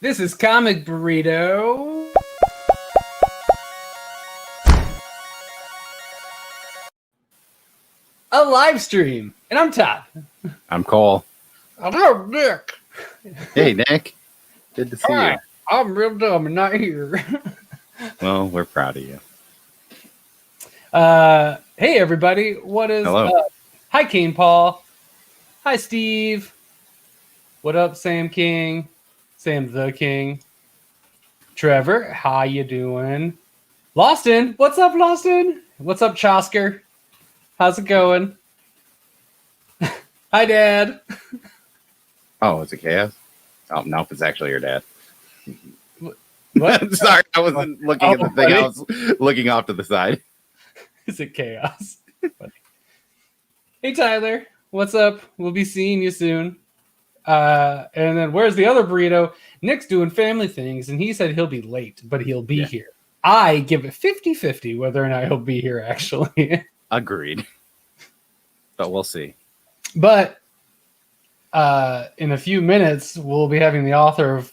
This is Comic Burrito. A live stream. And I'm Todd. I'm Cole. I'm Nick. Hey, Nick. Good to see you. I'm real dumb and not here. Well, we're proud of you. Hey, everybody. What is... Hello. Hi, Kane Paul. Hi, Steve. What up, Sam King? Sam the King. Trevor, how you doing? Lawston, what's up, Lawston? What's up, Chosker? How's it going? Hi, Dad. Oh, is it Chaos? Oh, nope, it's actually your dad. What? Sorry, I wasn't looking at the thing. I was looking off to the side. Is it Chaos? Hey, Tyler. What's up? We'll be seeing you soon. And then where's the other burrito? Nick's doing family things, and he said he'll be late, but he'll be here. I give it 50-50 whether or not he'll be here, actually. Agreed. But we'll see. But in a few minutes, we'll be having the author of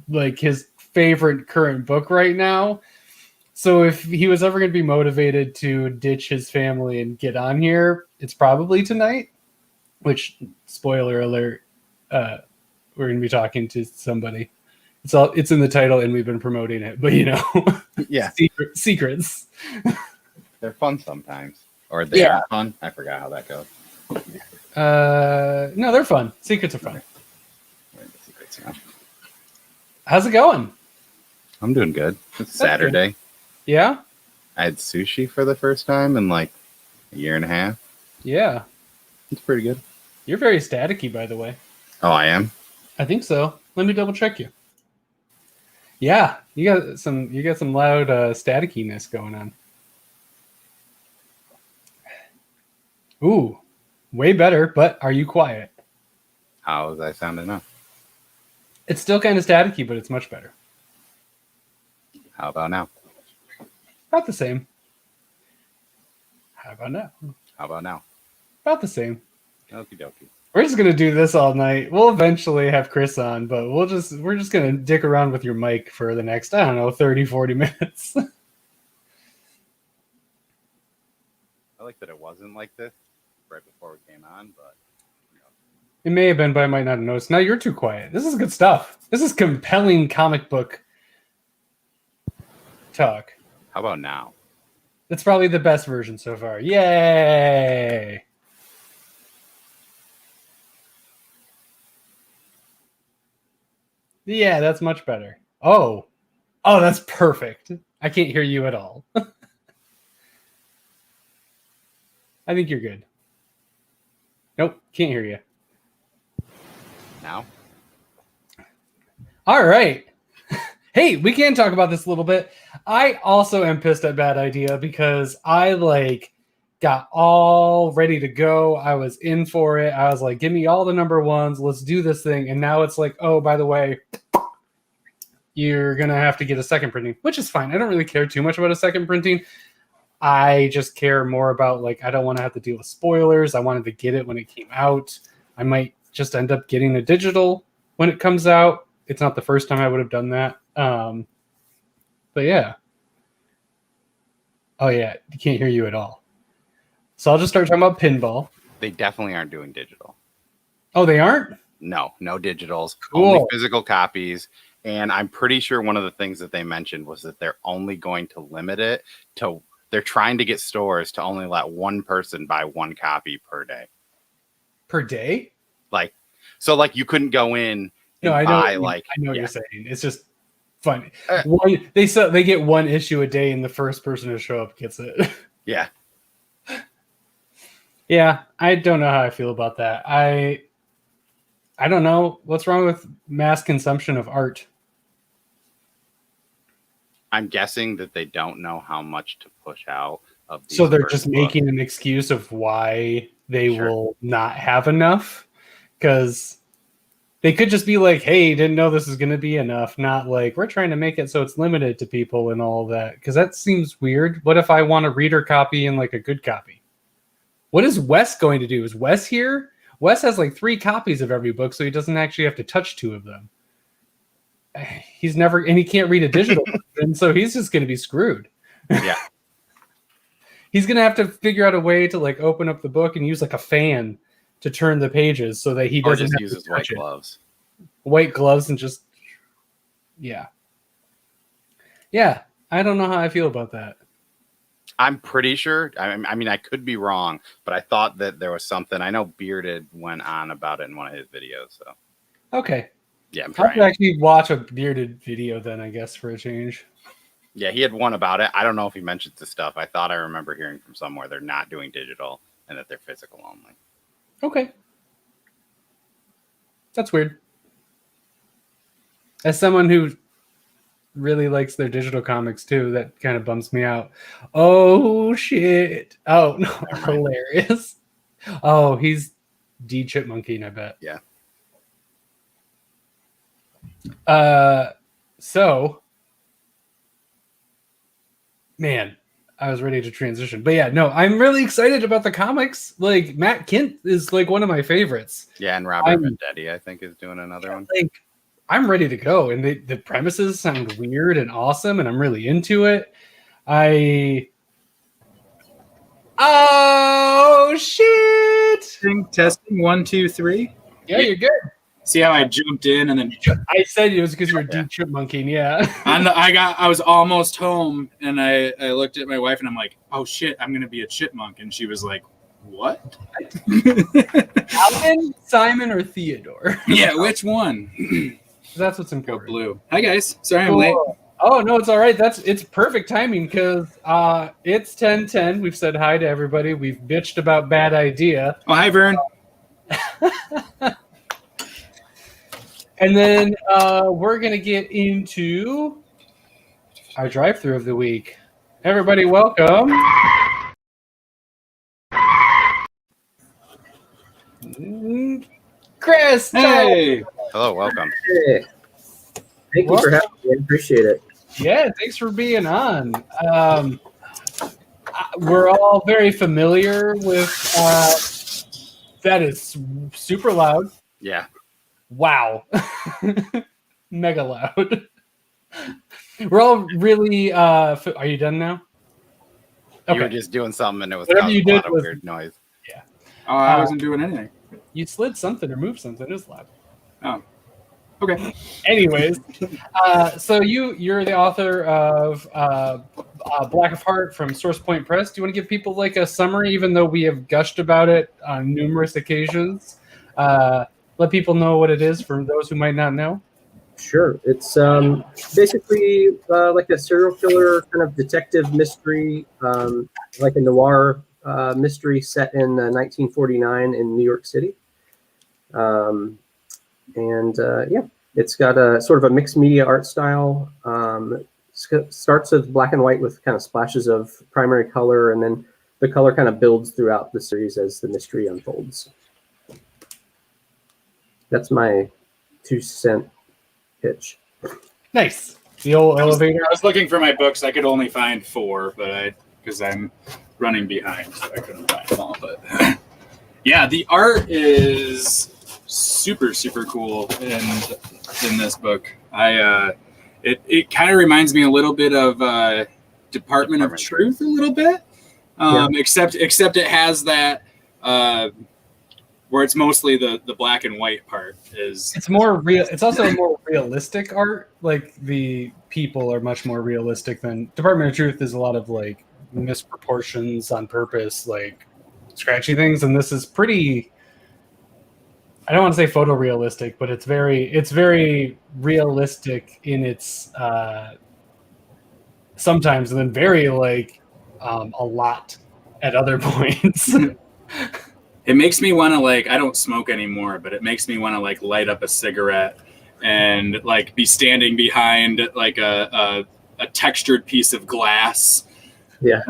like his favorite current book right now. So if he was ever going to be motivated to ditch his family and get on here, it's probably tonight. Which, spoiler alert, we're going to be talking to somebody. It's in the title, and we've been promoting it. But Yeah, secrets. They're fun sometimes, or they aren't fun. I forgot how that goes. No, they're fun. Secrets are fun. Where are the secrets now? How's it going? I'm doing good. It's Saturday. Good. Yeah? I had sushi for the first time in like a year and a half. Yeah. It's pretty good. You're very staticky, by the way. Oh, I am? I think so. Let me double check you. Yeah, you got some loud statickiness going on. Ooh, way better, but are you quiet? How was I sounding now? It's still kind of staticky, but it's much better. How about now? About the same. How about now? How about now? About the same. Okie dokie. We're just gonna do this all night. We'll eventually have Chris on, but we're just gonna dick around with your mic for the next, 30-40 minutes. I like that it wasn't like this right before we came on, but It may have been, but I might not have noticed. Now you're too quiet. This is good stuff. This is compelling comic book talk. how about now? That's probably the best version so far. Yay! Yeah, that's much better. Oh, that's perfect. I can't hear you at all. I think you're good. Nope, can't hear you. Now? All right. Hey, we can talk about this a little bit. I also am pissed at Bad Idea because I got all ready to go. I was in for it. I was like, give me all the number ones. Let's do this thing. And now it's like, oh, by the way, you're going to have to get a second printing, which is fine. I don't really care too much about a second printing. I just care more about, I don't want to have to deal with spoilers. I wanted to get it when it came out. I might just end up getting a digital when it comes out. It's not the first time I would have done that. But yeah. Oh, yeah. You can't hear you at all. So I'll just start talking about pinball. They definitely aren't doing digital. Oh, they aren't? No digitals. Cool. Only physical copies. And I'm pretty sure one of the things that they mentioned was that they're only going to limit it to, they're trying to get stores to only let one person buy one copy per day. Per day? So you couldn't go in and I buy know what you're saying. It's just funny. They get one issue a day and the first person to show up gets it. Yeah. Yeah, I don't know how I feel about that. I don't know what's wrong with mass consumption of art. I'm guessing that they don't know how much to push out of these. So they're just making an excuse of why they will not have enough, because they could just be like, hey, didn't know this is going to be enough. Not like, we're trying to make it so it's limited to people and all that. Because that seems weird. What if I want a reader copy and a good copy? What is Wes going to do? Is Wes here? Wes has 3 copies of every book, so he doesn't actually have to touch 2 of them. he's never, and he can't read a digital version, so he's just going to be screwed. Yeah. He's going to have to figure out a way to like open up the book and use like a fan to turn the pages so that he Or doesn't just have uses to white touch it. gloves. White gloves and just, yeah. Yeah. I don't know how I feel about that. I'm pretty sure. I mean, I could be wrong, but I thought that there was something. I know Bearded went on about it in one of his videos. So, okay. yeah, I'm I'll have trying. to actually watch a Bearded video then, I guess, for a change. Yeah, he had one about it. I don't know if he mentioned the stuff. I thought I remember hearing from somewhere they're not doing digital and that they're physical only. Okay. That's weird. As someone who really likes their digital comics too, that kind of bums me out. Oh shit. Oh no, hilarious. Oh, he's D Chipmunking, I bet. Yeah. So man, I was ready to transition. But yeah, no, I'm really excited about the comics. Like Matt Kint is like one of my favorites. Yeah, and Robert Vendetti, I think, is doing another one. Like, I'm ready to go, and the premises sound weird and awesome, and I'm really into it. Oh shit! Testing 1, 2, 3. Yeah, you're good. See how I jumped in and then I said it was because you were deep chipmunking. Yeah. I was almost home and I looked at my wife and I'm like, oh shit, I'm gonna be a chipmunk, and she was like, what? Alvin, Simon, or Theodore? Yeah, which one? That's what's Go important. blue. Hi guys, sorry I'm late. Oh no, it's all right. It's perfect timing because it's 10:10. We've said hi to everybody. We've bitched about Bad Idea. Oh, hi Vern. And then we're going to get into our drive-thru of the week. Everybody, welcome. Chris! Hey! Hello, welcome. Hey. Thank you for having me. I appreciate it. Yeah, thanks for being on. We're all very familiar with that is super loud. Yeah. Wow. Mega loud. We're all really are you done now? You were just doing something and it was Whatever you causing a did lot of was- weird noise. Oh, I wasn't doing anything. You slid something or moved something. It was loud. Oh. Okay. Anyways, so you're the author of Black of Heart from Source Point Press. Do you want to give people like a summary, even though we have gushed about it on numerous occasions? Let people know what it is for those who might not know. Sure. It's basically like a serial killer kind of detective mystery, like a noir mystery set in 1949 in New York City. It's got a sort of a mixed media art style. Starts as black and white with kind of splashes of primary color, and then the color kind of builds throughout the series as the mystery unfolds. That's my 2-cent pitch. Nice. The old elevator. I was looking for my books. I could only find 4, but because I'm running behind, so I couldn't find them all. But yeah, the art is super, super cool in this book. It kind of reminds me a little bit of Department of Truth, a little bit, except it has that where it's mostly the black and white part. It's more real. It's also more realistic art. Like the people are much more realistic than Department of Truth. Is a lot of like misproportions on purpose, like scratchy things, and this is pretty. I don't want to say photorealistic, but it's very realistic in its sometimes, and then very like a lot at other points. It makes me want to I don't smoke anymore, but it makes me want to light up a cigarette and be standing behind a textured piece of glass. Yeah.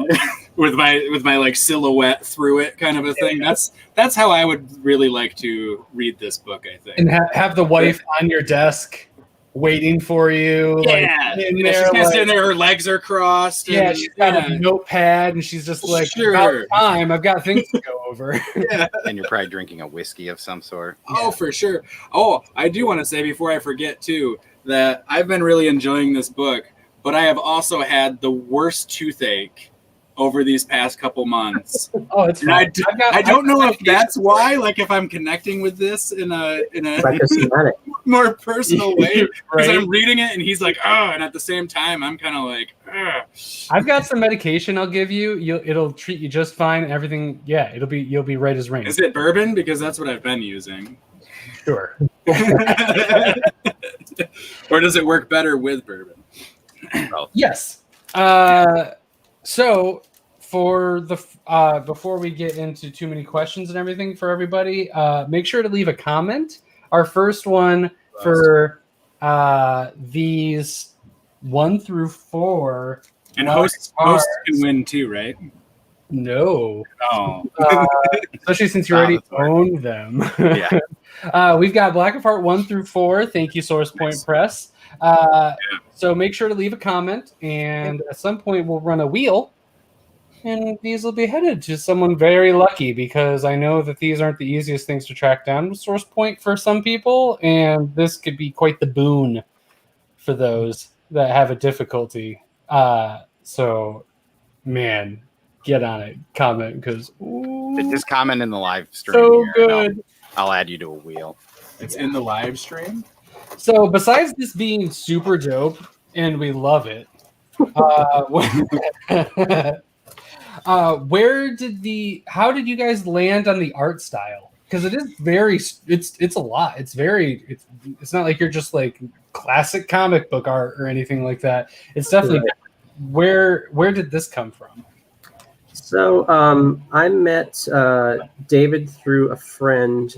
with my silhouette through it, kind of a thing. That's how I would really like to read this book, I think. And have the wife on your desk waiting for you. Yeah, she's sitting there, her legs are crossed. Yeah, she's got a notepad, and she's just like, about time, I've got things to go over. Yeah. And you're probably drinking a whiskey of some sort. Oh, for sure. Oh, I do want to say before I forget, too, that I've been really enjoying this book, but I have also had the worst toothache over these past couple months. Oh, it's And fine. I don't know if that's why, like if I'm connecting with this in a Psychosomatic. more personal way, because Right. I'm reading it and he's like, oh, and at the same time I'm kind of like, I've got some medication I'll give you. It'll treat you just fine. Everything, yeah, you'll be right as rain. is it bourbon? Because that's what I've been using. Sure. Or does it work better with bourbon? Yes. So for the before we get into too many questions and everything for everybody, make sure to leave a comment. Our first one for these 1 through 4. And hosts can win too, right? No. Oh. Especially since you already own them. Yeah. We've got Black of Heart 1 through 4. Thank you, Source Point Press. So make sure to leave a comment, and at some point we'll run a wheel, and these will be headed to someone very lucky, because I know that these aren't the easiest things to track down with Source Point for some people, and this could be quite the boon for those that have a difficulty. So, man, get on it. Comment, because Just comment in the live stream. so here, and good. I'll add you to a wheel. It's in the live stream. So besides this being super dope, and we love it, how did you guys land on the art style? Because it is it's a lot. It's not like you're just like classic comic book art or anything like that. It's definitely where did this come from? So I met David through a friend.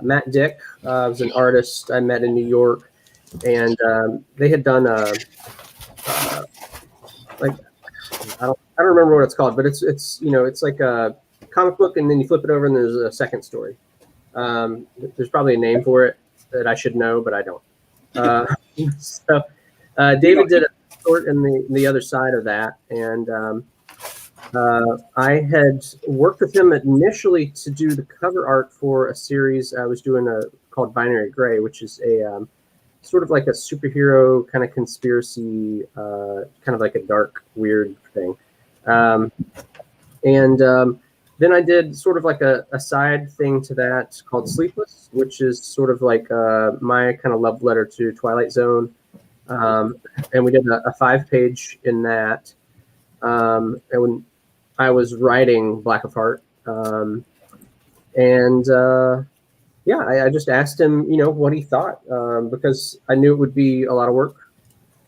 Matt Dick was an artist I met in New York, and they had done like I don't remember what it's called, but it's it's like a comic book, and then you flip it over and there's a second story. There's probably a name for it that I should know, but I don't. So David did a short in the other side of that, and I had worked with him initially to do the cover art for a series I was doing called Binary Gray, which is a sort of like a superhero kind of conspiracy, kind of like a dark, weird thing. Then I did sort of like a side thing to that called Sleepless, which is sort of like my kind of love letter to Twilight Zone. And we did a 5-page in that. And when I was writing Black of Heart, I just asked him, what he thought, because I knew it would be a lot of work.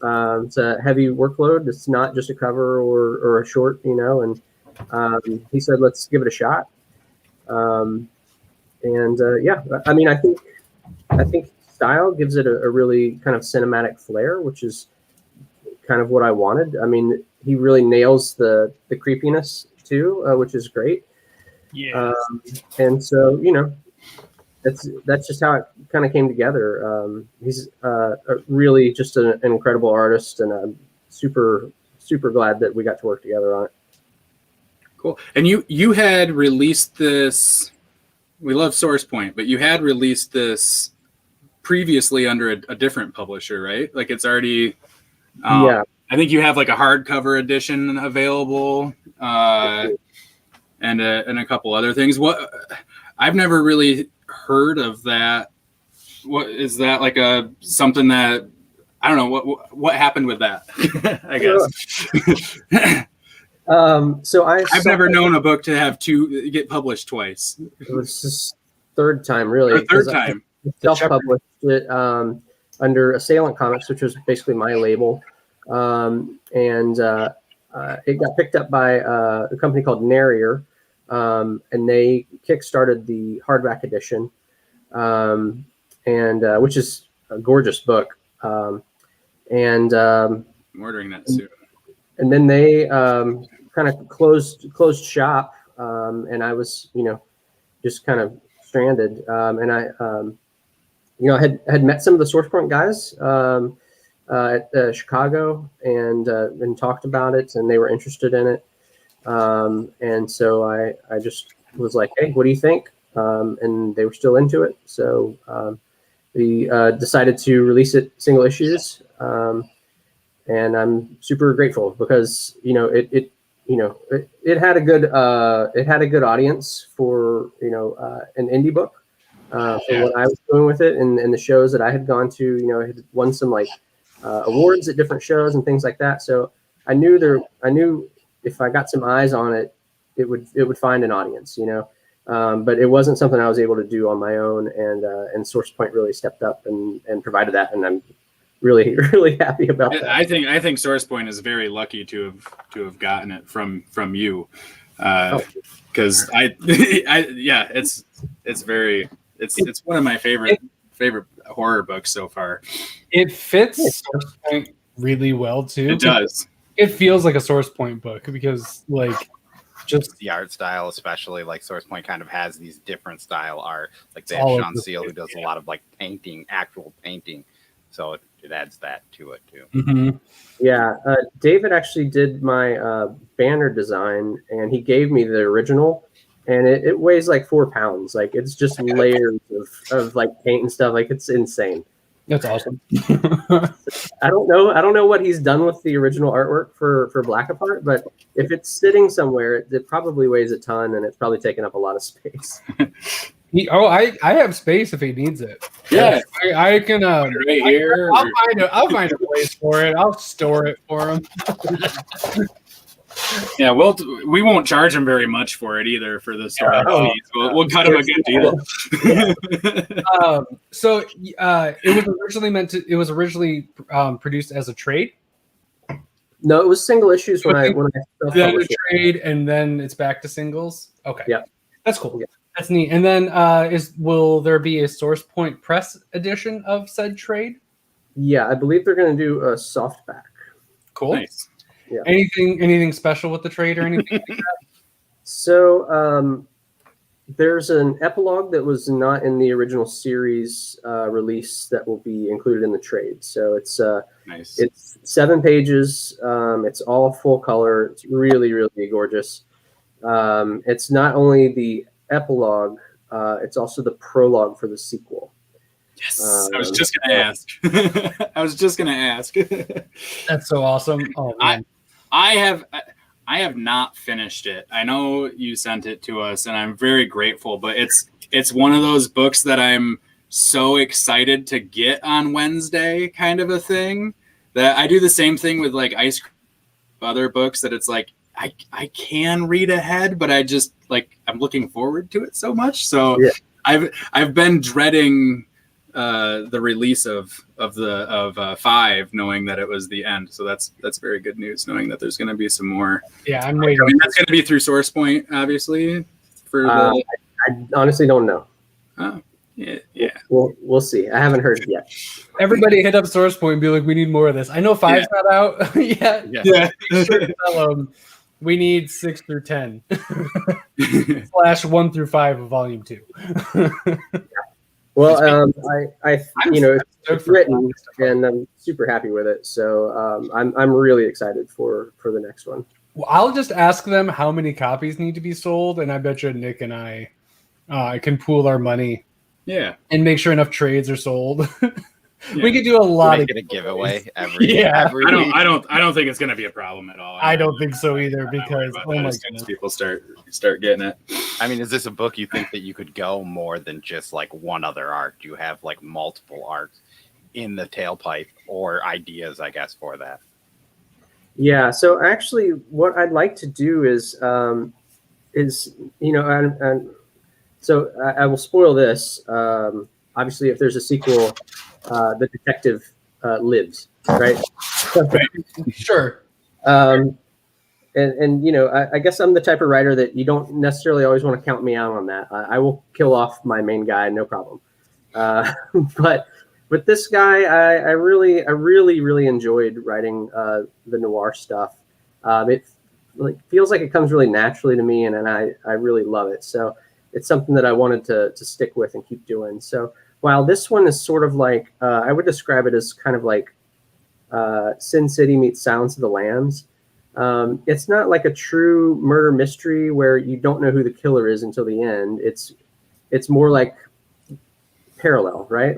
It's a heavy workload. It's not just a cover or a short, and he said, let's give it a shot. I mean, I think style gives it a really kind of cinematic flair, which is kind of what I wanted. I mean, he really nails the creepiness too, which is great. Yeah. And so, that's just how it kind of came together. He's really just an incredible artist, and I'm super, super glad that we got to work together on it. Cool. And you had released this. We love Source Point, but you had released this previously under a different publisher, right? Like it's already. Yeah. I think you have like a hardcover edition available, and a couple other things. I've never really heard of that. What is that, like something that I don't know what happened with that? I guess. So I've never known a book to get published twice. It was just third time, really. Third time. I self-published it under Assailant Comics, which was basically my label. It got picked up by a company called Narrier, and they kickstarted the hardback edition, which is a gorgeous book. I'm ordering that soon. And then they kind of closed shop, and I was, just kind of stranded. And I had met some of the Source Point guys at Chicago, and talked about it, and they were interested in it. And so I just was like, hey, what do you think? And they were still into it. So we decided to release it single issues, and I'm super grateful because it had a good audience for an indie book for what I was doing with it, and the shows that I had gone to. It had won some awards at different shows and things like that. So I knew if I got some eyes on it, it would find an audience. But it wasn't something I was able to do on my own, and SourcePoint really stepped up and provided that, and I'm really, really happy about that. I think SourcePoint is very lucky to have gotten it from you, because it's one of my favorite horror books so far. It fits SourcePoint really well too. It does. It feels like a SourcePoint book because just the art style, especially SourcePoint kind of has these different style art. They have all Sean Seal who does a lot of painting, actual painting. So it adds that to it too. Mm-hmm. Yeah, David actually did my banner design, and he gave me the original, and it weighs 4 pounds. It's just layers of paint and stuff. It's insane. That's awesome. I don't know what he's done with the original artwork for Black Apart, but if it's sitting somewhere, it probably weighs a ton, and it's probably taken up a lot of space. I have space if he needs it. Yeah, I can right here. I'll find a place for it. I'll store it for him. Yeah, we won't charge him very much for it either for the storage fees. We'll cut him a good deal. So it was originally produced as a trade. No, it was single issues when I then a trade, and then it's back to singles. Okay, yeah, that's cool. Yeah. That's neat. And then will there be a SourcePoint press edition of said trade? Yeah, I believe they're going to do a softback. Cool. Nice. Yeah. Anything special with the trade or anything like that? So there's an epilogue that was not in the original series release that will be included in the trade. So it's nice. It's 7 pages. It's all full color. It's really, really gorgeous. It's not only the epilogue, it's also the prologue for the sequel. Yes, I was just gonna ask. That's so awesome. Oh man. I have not finished it. I know you sent it to us, and I'm very grateful. But it's one of those books that I'm so excited to get on Wednesday, kind of a thing. That I do the same thing with ice cream, other books that it's I can read ahead, but I just I'm looking forward to it so much. So yeah. I've been dreading the release of 5, knowing that it was the end. So that's very good news, knowing that there's going to be some more. Yeah, I'm waiting. I mean, that's going to be through SourcePoint, obviously. I honestly don't know. Oh, yeah. We'll see. I haven't heard it yet. Everybody hit up SourcePoint and be like, we need more of this. I know 5's not out yet. Yeah. Sure to tell them we need 6 through 10 / 1 through 5 of volume 2. Well, it's written, and I'm super happy with it. So I'm really excited for the next one. Well, I'll just ask them how many copies need to be sold, and I bet you Nick and I can pool our money. Yeah, and make sure enough trades are sold. Yeah. We could do a lot of a giveaway every every week. I don't think it's going to be a problem at all. I don't think so either, because people start getting it. I mean, is this a book you think that you could go more than just one other art? Do you have multiple arts in the tailpipe, or ideas, I guess, for that? Yeah. So actually, what I'd like to do is so I will spoil this. Obviously, if there's a sequel, the detective lives, right? Sure. And I guess I'm the type of writer that you don't necessarily always want to count me out on that. I will kill off my main guy, no problem. But with this guy, I really enjoyed writing the noir stuff. It feels like it comes really naturally to me, and I really love it. So it's something that I wanted to stick with and keep doing. So while this one is sort of I would describe it as kind of Sin City meets Silence of the Lambs. It's not like a true murder mystery where you don't know who the killer is until the end. It's more like parallel, right?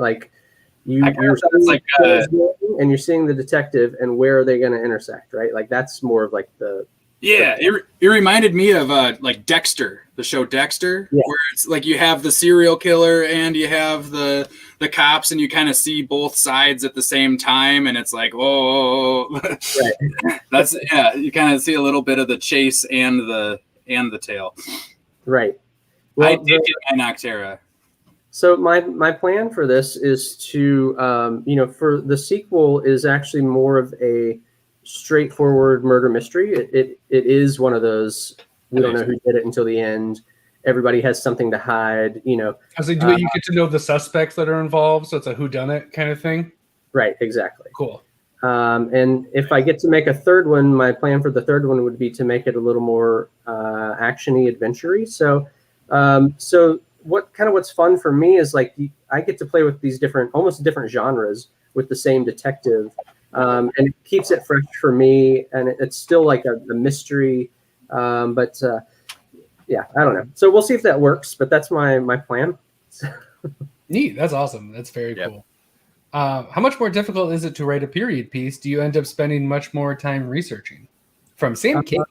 You're that's like and you're seeing the detective and where are they going to intersect, right? Like that's more of like the it reminded me of like Dexter, the show Dexter, where it's like you have the serial killer and you have the cops, and you kind of see both sides at the same time, and it's like, oh, right. That's you kind of see a little bit of the chase and the tail. Right. Well, I did get my Noctera. So my plan for this is to, for the sequel is actually more of a straightforward murder mystery. It is one of those, we don't know who did it until the end. Everybody has something to hide, As they do it, you get to know the suspects that are involved, so it's a whodunit kind of thing. Right, exactly. Cool. And if I get to make a third one, my plan for the third one would be to make it a little more action-y, adventure-y. So what's fun for me is like I get to play with these almost different genres with the same detective, and it keeps it fresh for me. And it's still like a mystery, but I don't know. So we'll see if that works. But that's my plan. Neat. That's awesome. That's very cool. How much more difficult is it to write a period piece? Do you end up spending much more time researching? From Sam King.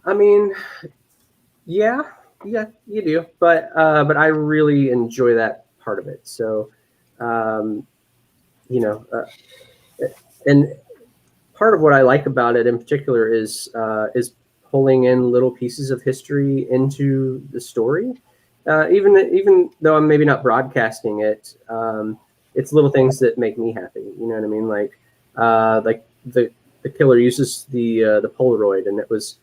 I mean, yeah, you do, but I really enjoy that part of it. So, and part of what I like about it in particular is pulling in little pieces of history into the story. Even though I'm maybe not broadcasting it, it's little things that make me happy. You know what I mean? Like the killer uses the Polaroid, and it was.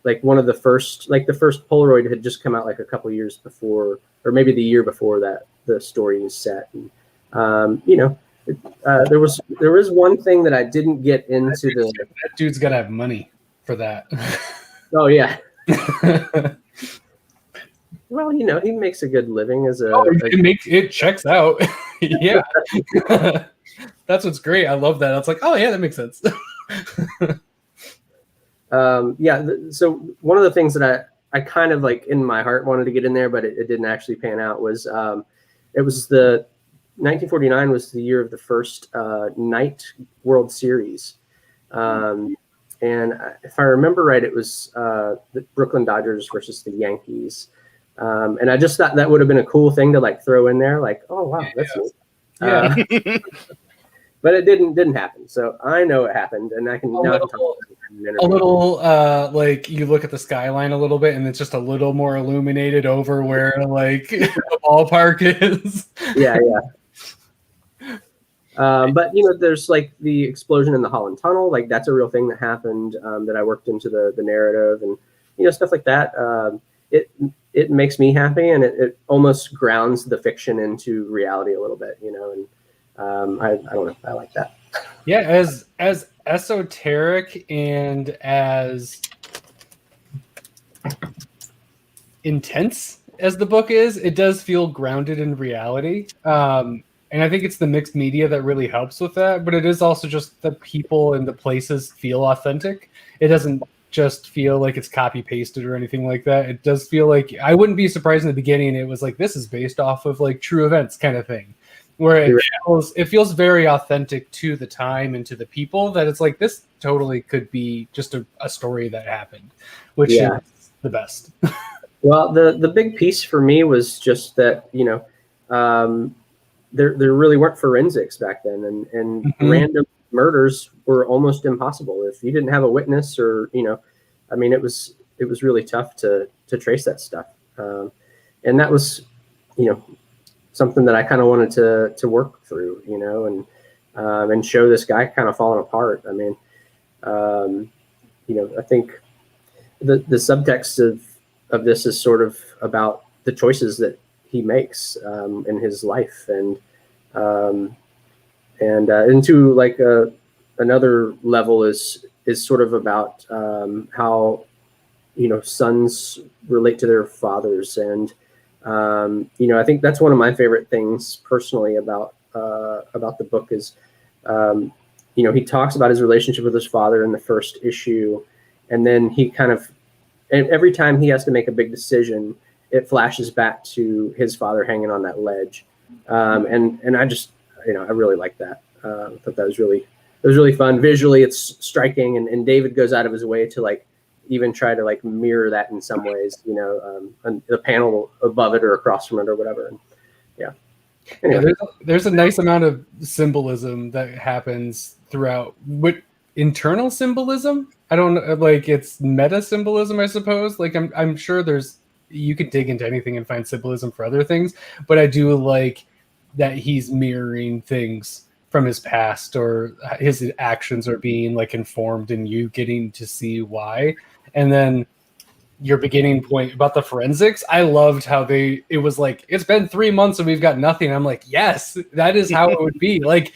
Like one of the first Polaroid had just come out like a couple years before, or maybe the year before that the story is set. And, there was one thing that I didn't get into that dude's got to have money for that. Oh yeah. Well, he makes a good living as a. It checks out. Yeah. That's what's great. I love that. It's like, oh yeah, that makes sense. So one of the things that I kind of like in my heart wanted to get in there, but it didn't actually pan out was it was the 1949 was the year of the first night World Series. And if I remember right, it was the Brooklyn Dodgers versus the Yankees. And I just thought that would have been a cool thing to like throw in there. Like, oh, wow, that's neat. Yeah. But it didn't happen. So I know it happened, and I can now talk about it in an interview. A little like you look at the skyline a little bit, and it's just a little more illuminated over where like the ballpark is. Yeah. But there's like the explosion in the Holland Tunnel. Like that's a real thing that happened that I worked into the narrative, and stuff like that. It makes me happy, and it almost grounds the fiction into reality a little bit, and. I don't know. I like that. Yeah, as esoteric and as intense as the book is, it does feel grounded in reality. And I think it's the mixed media that really helps with that. But it is also just the people and the places feel authentic. It doesn't just feel like it's copy pasted or anything like that. It does feel like I wouldn't be surprised in the beginning. It was like this is based off of like true events kind of thing. Where it feels very authentic to the time and to the people that it's like this totally could be just a story that happened, which is the best. Well, the big piece for me was just that, there really weren't forensics back then, and random murders were almost impossible. If you didn't have a witness or, it was really tough to trace that stuff. And that was, something that I kind of wanted to work through, and show this guy kind of falling apart. I mean, I think the subtext of this is sort of about the choices that he makes in his life, and into like another level is sort of about how sons relate to their fathers. And I think that's one of my favorite things personally about the book is, he talks about his relationship with his father in the first issue, and then he kind of, and every time he has to make a big decision, it flashes back to his father hanging on that ledge. And I just, I really like that. I thought that was really fun. Visually, it's striking, and David goes out of his way to like even try to like mirror that in some ways, on the panel above it or across from it or whatever. And anyway. There's a nice amount of symbolism that happens throughout. What internal symbolism? I don't know, like it's meta symbolism, I suppose. Like I'm sure you could dig into anything and find symbolism for other things, but I do like that he's mirroring things from his past, or his actions are being like informed and you getting to see why. And then your beginning point about the forensics, I loved how it was like, it's been 3 months and we've got nothing. I'm like, yes, that is how it would be. Like,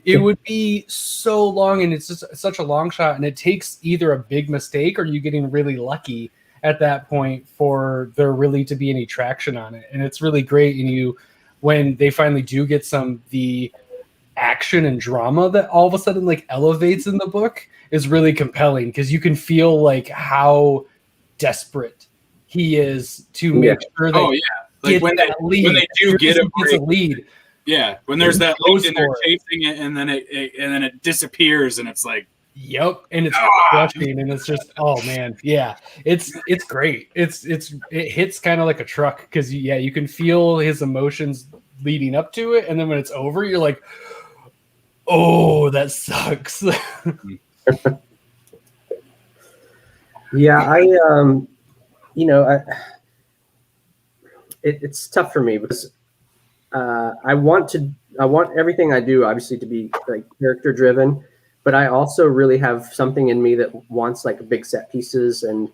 it would be so long, and it's just such a long shot, and it takes either a big mistake or you getting really lucky at that point for there really to be any traction on it. And it's really great. And when they finally do get the action and drama that all of a sudden like elevates in the book is really compelling, because you can feel like how desperate he is to make sure that like when they do get a lead. Yeah, when there's that lead and they're chasing it, and then it disappears, and it's like, yep, and it's crushing, and it's just, oh man, yeah, it's great. It hits kind of like a truck, because you can feel his emotions leading up to it, and then when it's over, you're like, oh, that sucks. Yeah, it's tough for me because I want everything I do obviously to be like character driven, but I also really have something in me that wants like big set pieces and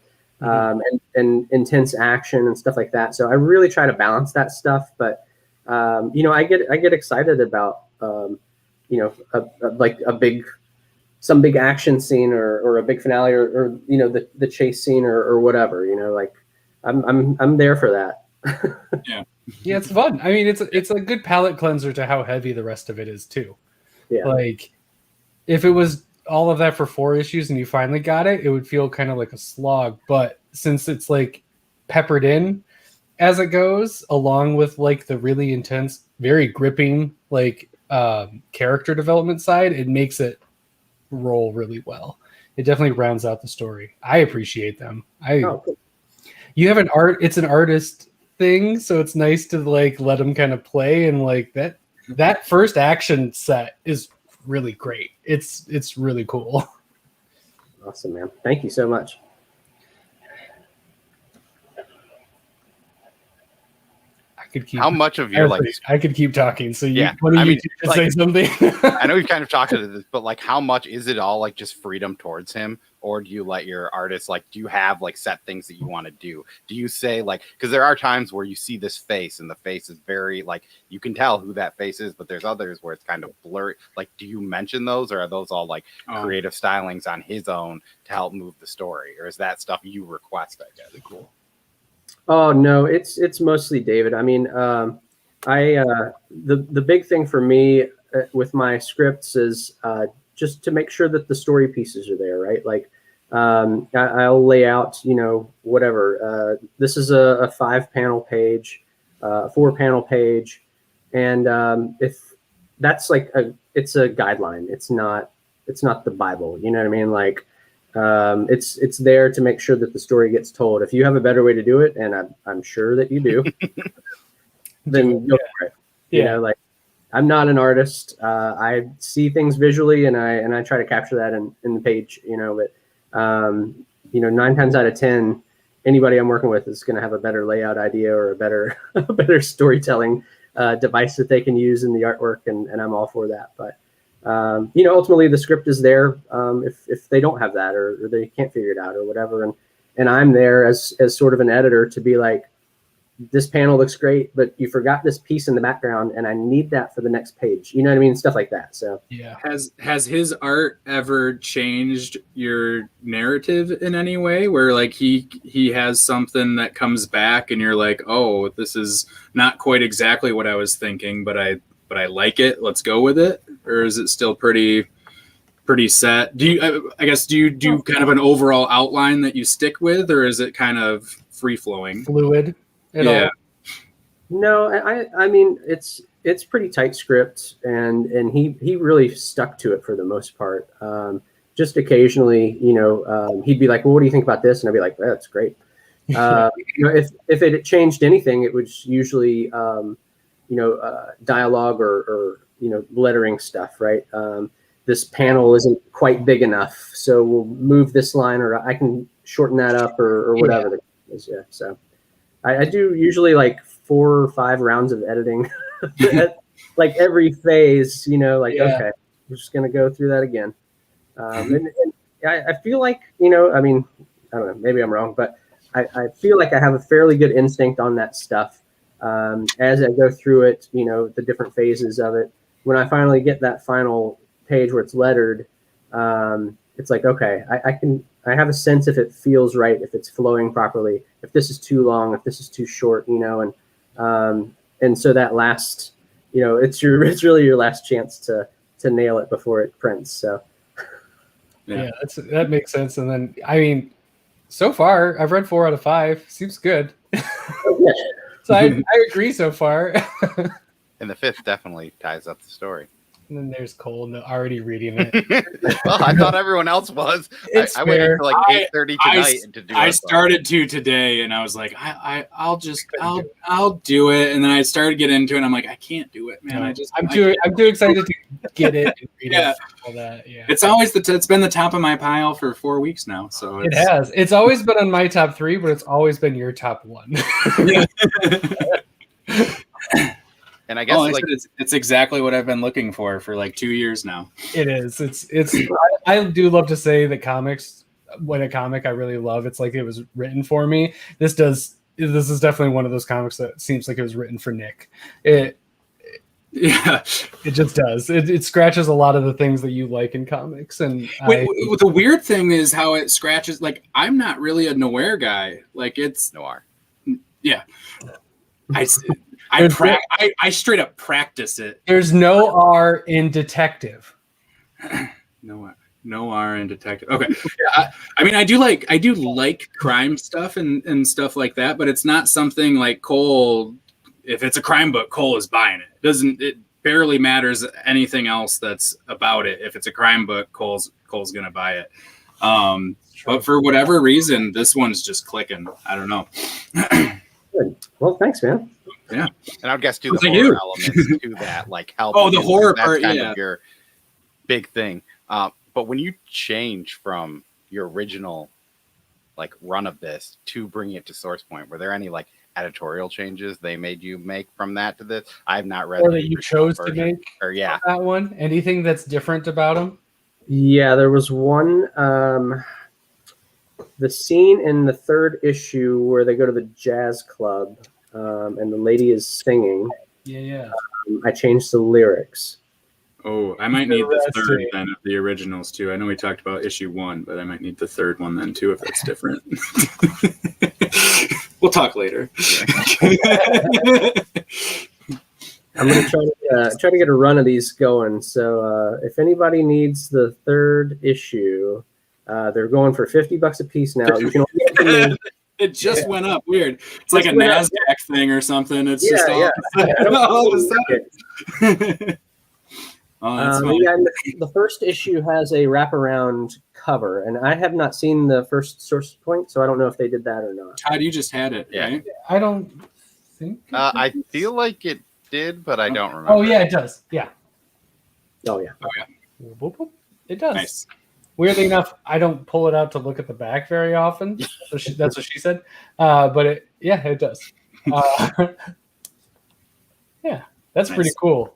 intense action and stuff like that. So I really try to balance that stuff. But I get excited about some big action scene or a big finale or the chase scene or whatever. Like I'm there for that. Yeah, it's fun. I mean, it's a good palate cleanser to how heavy the rest of it is too. Yeah. Like if it was all of that for 4 issues and you finally got it, it would feel kind of like a slog. But since it's like peppered in as it goes, along with like the really intense, very gripping like character development side, it makes it roll really well. It definitely rounds out the story. I appreciate them. You have it's an artist thing, so it's nice to like let them kind of play, and like that first action set is really great. It's really cool. Awesome, man. Thank you so much. How much of your I could keep talking. So say something. I know we've kind of talked about this, but like, how much is it all like just freedom towards him, or do you let your artists do you have like set things that you want to do? Do you say like, because there are times where you see this face and the face is very like you can tell who that face is, but there's others where it's kind of blurry. Like, do you mention those, or are those all like creative stylings on his own to help move the story, or is that stuff you request? I guess. Cool. Oh no, it's mostly David. I mean, the big thing for me with my scripts is just to make sure that the story pieces are there, right? Like I'll lay out, whatever. This is a 5-panel page, 4-panel page, and if that's like it's a guideline. It's not the Bible. You know what I mean? Like. It's there to make sure that the story gets told. If you have a better way to do it, and I'm sure that you do, then go for it. Like I'm not an artist. I see things visually, and I try to capture that in the page. But 9 times out of 10, anybody I'm working with is going to have a better layout idea or a better storytelling device that they can use in the artwork, and I'm all for that. But ultimately the script is there if they don't have that or they can't figure it out or whatever. And I'm there as sort of an editor to be like, this panel looks great, but you forgot this piece in the background and I need that for the next page. You know what I mean? Stuff like that. So yeah. Has his art ever changed your narrative in any way where like he has something that comes back and you're like, oh, this is not quite exactly what I was thinking, but I like it. Let's go with it. Or is it still pretty set? Do you do kind of an overall outline that you stick with, or is it kind of free flowing? Fluid. at Yeah. all? No, I mean it's pretty tight script, and he really stuck to it for the most part. Just occasionally, he'd be like, "Well, what do you think about this?" And I'd be like, "That's great." If it had changed anything, it was usually dialogue or lettering stuff, right? This panel isn't quite big enough, so we'll move this line, or I can shorten that up, or whatever the case is. Yeah, so I do usually like 4 or 5 rounds of editing, like every phase. Okay, we're just gonna go through that again. And I feel like I mean, I don't know, maybe I'm wrong, but I feel like I have a fairly good instinct on that stuff. As I go through it, the different phases of it. When I finally get that final page where it's lettered, it's like, okay, I have a sense if it feels right, if it's flowing properly, if this is too long, if this is too short, and so that last, it's really your last chance to nail it before it prints. So yeah, that makes sense. And then, I mean, so far I've read 4 out of 5. Seems good. So I agree so far. And the 5th definitely ties up the story. And then there's Cole already reading it. Well, I thought everyone else was. I waited until like 8:30 tonight to do it. I started to today, and I was like, I'll do it. And then I started getting into it, and I'm like, I can't do it, man. I'm too excited to get it and read it. All that. Yeah. It's been the top of my pile for 4 weeks now. So it has. It's always been on my top 3, but it's always been your top 1. And I guess it's exactly what I've been looking for like 2 years now. It is. I do love to say that comics, when a comic I really love, it's like it was written for me. This is definitely one of those comics that seems like it was written for Nick. It just does. It scratches a lot of the things that you like in comics. And the weird thing is how it scratches. Like, I'm not really a noir guy. Like, it's noir. Yeah. I straight up practice it. There's no R in detective. No R in detective. Okay. I mean, I do like crime stuff and stuff like that, but it's not something like Cole. If it's a crime book, Cole is buying it. It barely matters anything else that's about it. If it's a crime book, Cole's gonna buy it. But for whatever reason, this one's just clicking. I don't know. Good. Well, thanks, man. Yeah, and I would guess too the horror elements to that, like help. Oh, the horror part, kind of your big thing. But when you change from your original like run of this to bringing it to Source Point, were there any like editorial changes they made you make from that to this? I have not read. Or that you chose to make, or that one. Anything that's different about them? Yeah, there was one. The scene in the 3rd issue where they go to the jazz club. And the lady is singing. Yeah. I changed the lyrics. Oh, I might need the 3rd then of the originals too. I know we talked about issue 1, but I might need the 3rd one then too if that's different. We'll talk later. I'm gonna try to get a run of these going. So if anybody needs the 3rd issue, they're going for $50 a piece now. You can only get them in. It just went up. Weird. It's like a NASDAQ thing or something. It's just all. The first issue has a wraparound cover, and I have not seen the first Source Point, so I don't know if they did that or not. Todd, you just had it, right? I don't think. I feel like it did, but I don't remember. Oh yeah, it does. Yeah. Oh yeah. It does. Nice. Weirdly enough, I don't pull it out to look at the back very often. So that's what she said. But it does. Yeah, that's pretty cool.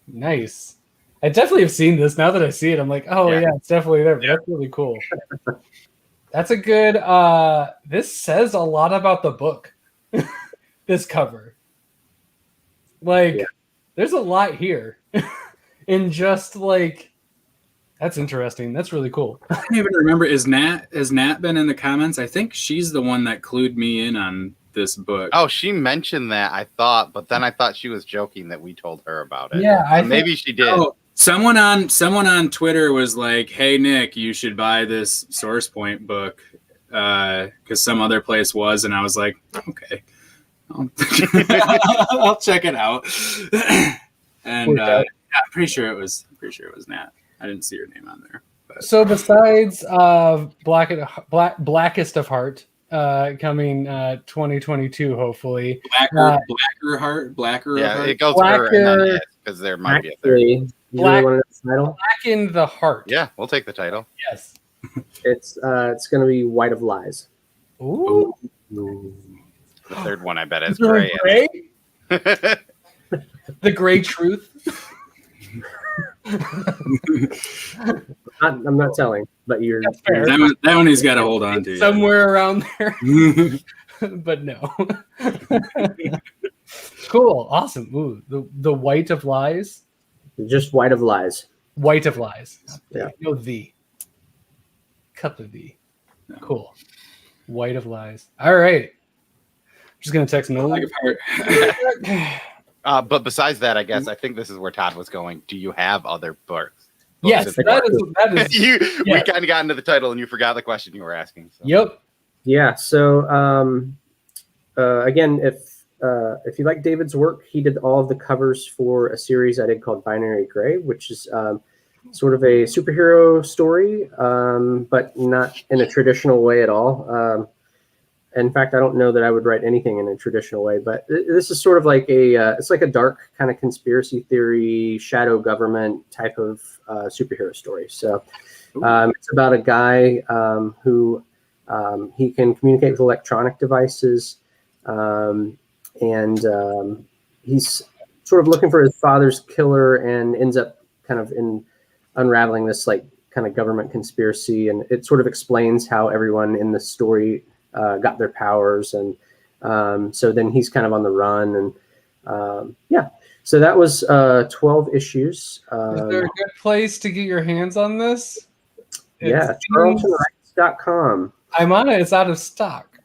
Nice. I definitely have seen this. Now that I see it, I'm like, oh yeah, it's definitely there. That's really cool. That's a good. This says a lot about the book. This cover, there's a lot here, in just like. That's interesting. That's really cool. I don't even remember. Has Nat been in the comments? I think she's the one that clued me in on this book. Oh, she mentioned that, I thought, but then I thought she was joking that we told her about it. Yeah, maybe she did. Oh, someone on Twitter was like, "Hey Nick, you should buy this Source Point book," because some other place was, and I was like, okay. I'll check it out. And yeah, I'm pretty sure it was Nat. I didn't see her name on there. But. So besides Blackest of Heart coming 2022, hopefully. Blacker Heart. Yeah, Heart? it goes her and then it, because there might be a third. You really want the title? Blacken the Heart. Yeah, we'll take the title. Yes. It's going to be White of Lies. Ooh. The third one, I bet, is Gray? gray. The Gray Truth. I'm not telling, but you're. That's fair. That one he's got to hold on to. Somewhere around there. But no. Cool. Awesome. Ooh, the White of Lies. Just White of Lies. White of Lies. Yeah. No the. Cut the V. Cool. White of Lies. All right. Just gonna text Nolan. But besides that, I guess I think this is where Todd was going. Do you have other books? Yes, that is. We kind of got into the title, and you forgot the question you were asking. So. Yep. Yeah. So again, if you like David's work, he did all of the covers for a series I did called Binary Gray, which is sort of a superhero story, but not in a traditional way at all. In fact, I don't know that I would write anything in a traditional way, but this is sort of like it's like a dark kind of conspiracy theory, shadow government type of superhero story. So it's about a guy who he can communicate with electronic devices, and he's sort of looking for his father's killer and ends up kind of unraveling this like kind of government conspiracy, and it sort of explains how everyone in the story got their powers, and so then he's kind of on the run, and so that was 12 issues. Is there a good place to get your hands on this? CharltonWrites.com. I'm on it. It's out of stock.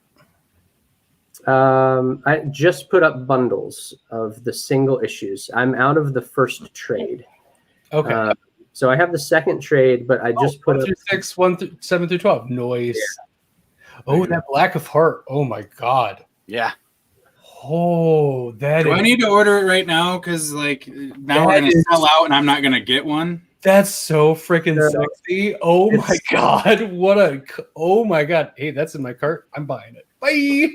I just put up bundles of the single issues. I'm out of the first trade. Okay. So I have the second trade, but I just put 1 through 6, 7 through 12. Noise. Yeah. Oh, that Black of Heart. Oh my God. Yeah. Oh, that. Do I need to order it right now? Because like now we're gonna sell out, and I'm not gonna get one. That's so freaking sexy. Oh my God. Oh my God. Hey, that's in my cart. I'm buying it. Bye.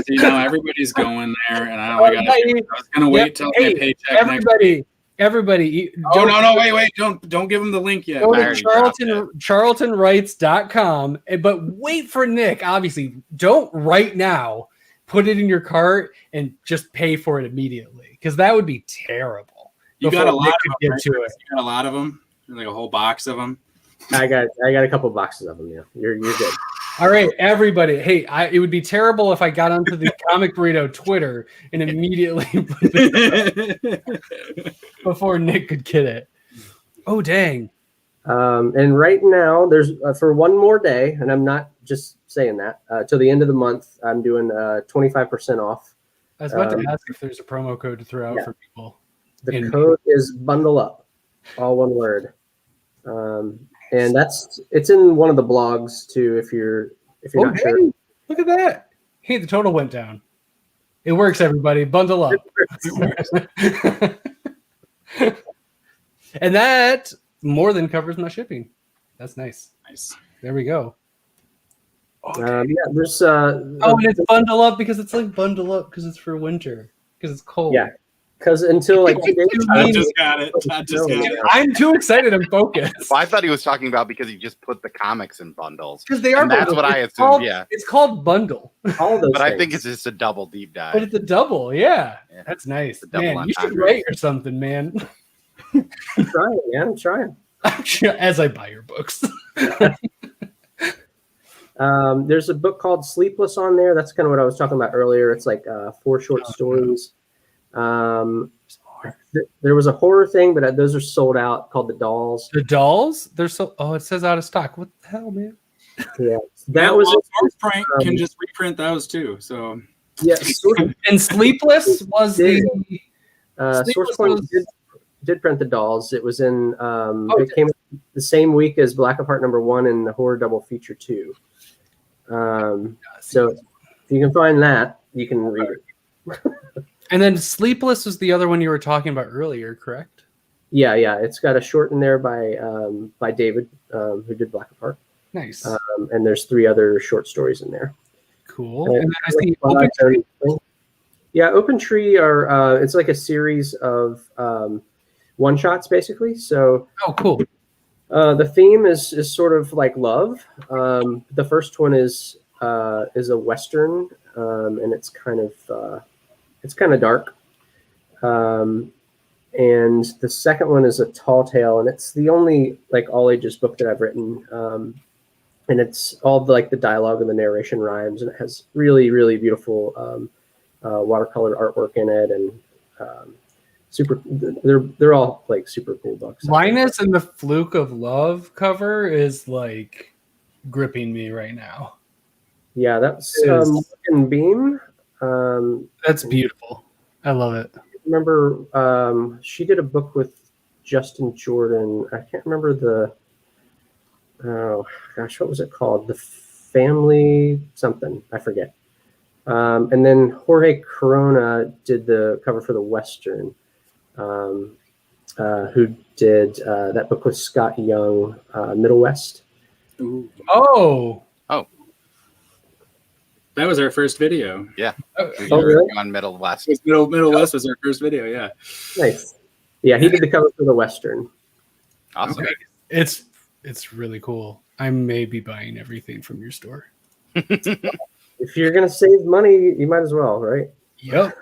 See, now everybody's going there, and I was gonna wait till my paycheck. Everybody. No, wait. Don't give them the link yet. Go to CharltonWrites.com, but wait for Nick. Obviously, don't right now put it in your cart and just pay for it immediately, because that would be terrible. You got a lot of them. You got a lot of them, like a whole box of them. I got a couple boxes of them. Yeah, you're good. All right, everybody. Hey, it would be terrible if I got onto the Comic Burrito Twitter and immediately put it before Nick could get it. Oh, dang. And right now, there's for one more day, and I'm not just saying that, till the end of the month, I'm doing 25% off. I was about to ask if there's a promo code to throw out for people. The code is bundle up, all one word. And it's in one of the blogs too. If you're not sure, look at that. Hey, the total went down. It works, everybody. Bundle up. And that more than covers my shipping. That's nice. There we go. Okay. There's and it's bundle up because it's like bundle up because it's for winter because it's cold. Yeah. Because until like 2 days, I just got it. I'm too excited and focused. Well, I thought he was talking about because he just put the comics in bundles. Because they are. That's what I assumed. It's called bundle. All those. But I think it's just a double deep dive. But it's a double. Yeah. That's nice. Man, you should write or something, man. I'm trying, man. I'm trying. As I buy your books. There's a book called Sleepless on there. That's kind of what I was talking about earlier. It's like 4 short stories. There was a horror thing, but those are sold out, called The Dolls. The Dolls? They're so. Oh, it says out of stock. What the hell, man? Yeah, that was. Print can just reprint those too. So yes, and Sleepless was the. SourcePoint did print The Dolls. It was in. It came the same week as Black of Heart #1 and the Horror Double Feature 2. So if you can find that, you can read it. And then Sleepless was the other one you were talking about earlier, correct? Yeah, it's got a short in there by David, who did Black of Heart. Nice. And there's 3 other short stories in there. Cool. And then I see Open Tree. Yeah, Open Tree are it's like a series of one shots basically. So cool. The theme is sort of like love. The first one is a Western, and it's kind of dark. And the second one is a tall tale, and it's the only like all ages book that I've written. And it's all the dialogue and the narration rhymes, and it has really, really beautiful watercolor artwork in it, and super. They're all like super cool books. Linus and the Fluke of Love cover is like gripping me right now. Yeah, that's Morgan Beam. That's beautiful. I love it. Remember, she did a book with Justin Jordan. I can't remember oh gosh, what was it called? The Family something. I forget. And then Jorge Corona did the cover for the Western, who did that book with Scott Young, Middle West. Ooh. Oh. That was our first video. Yeah. Really? On Middle West. Middle West was our first video, yeah. Nice. Yeah, he did the cover for the Western. Awesome. Okay. It's really cool. I may be buying everything from your store. If you're gonna save money, you might as well, right? Yep.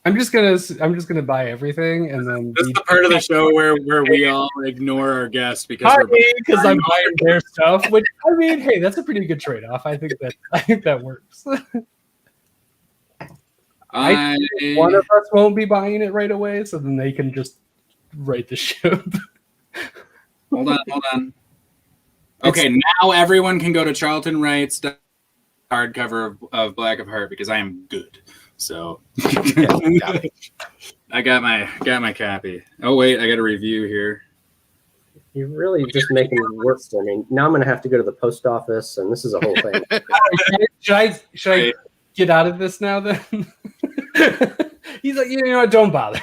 I'm just gonna buy everything, and then This is the part of the show where we all ignore our guests because I'm buying their stuff. Which I mean, hey, that's a pretty good trade-off. I think that works. One of us won't be buying it right away, so then they can just write the ship. Hold on. Okay, now everyone can go to Charlton Wright's hardcover of Black of Heart because I am good. So I got my copy. Oh wait, I got a review here. You're really just making it worse. I mean, now I'm going to have to go to the post office, and this is a whole thing. Should I get out of this now then? He's like, don't bother.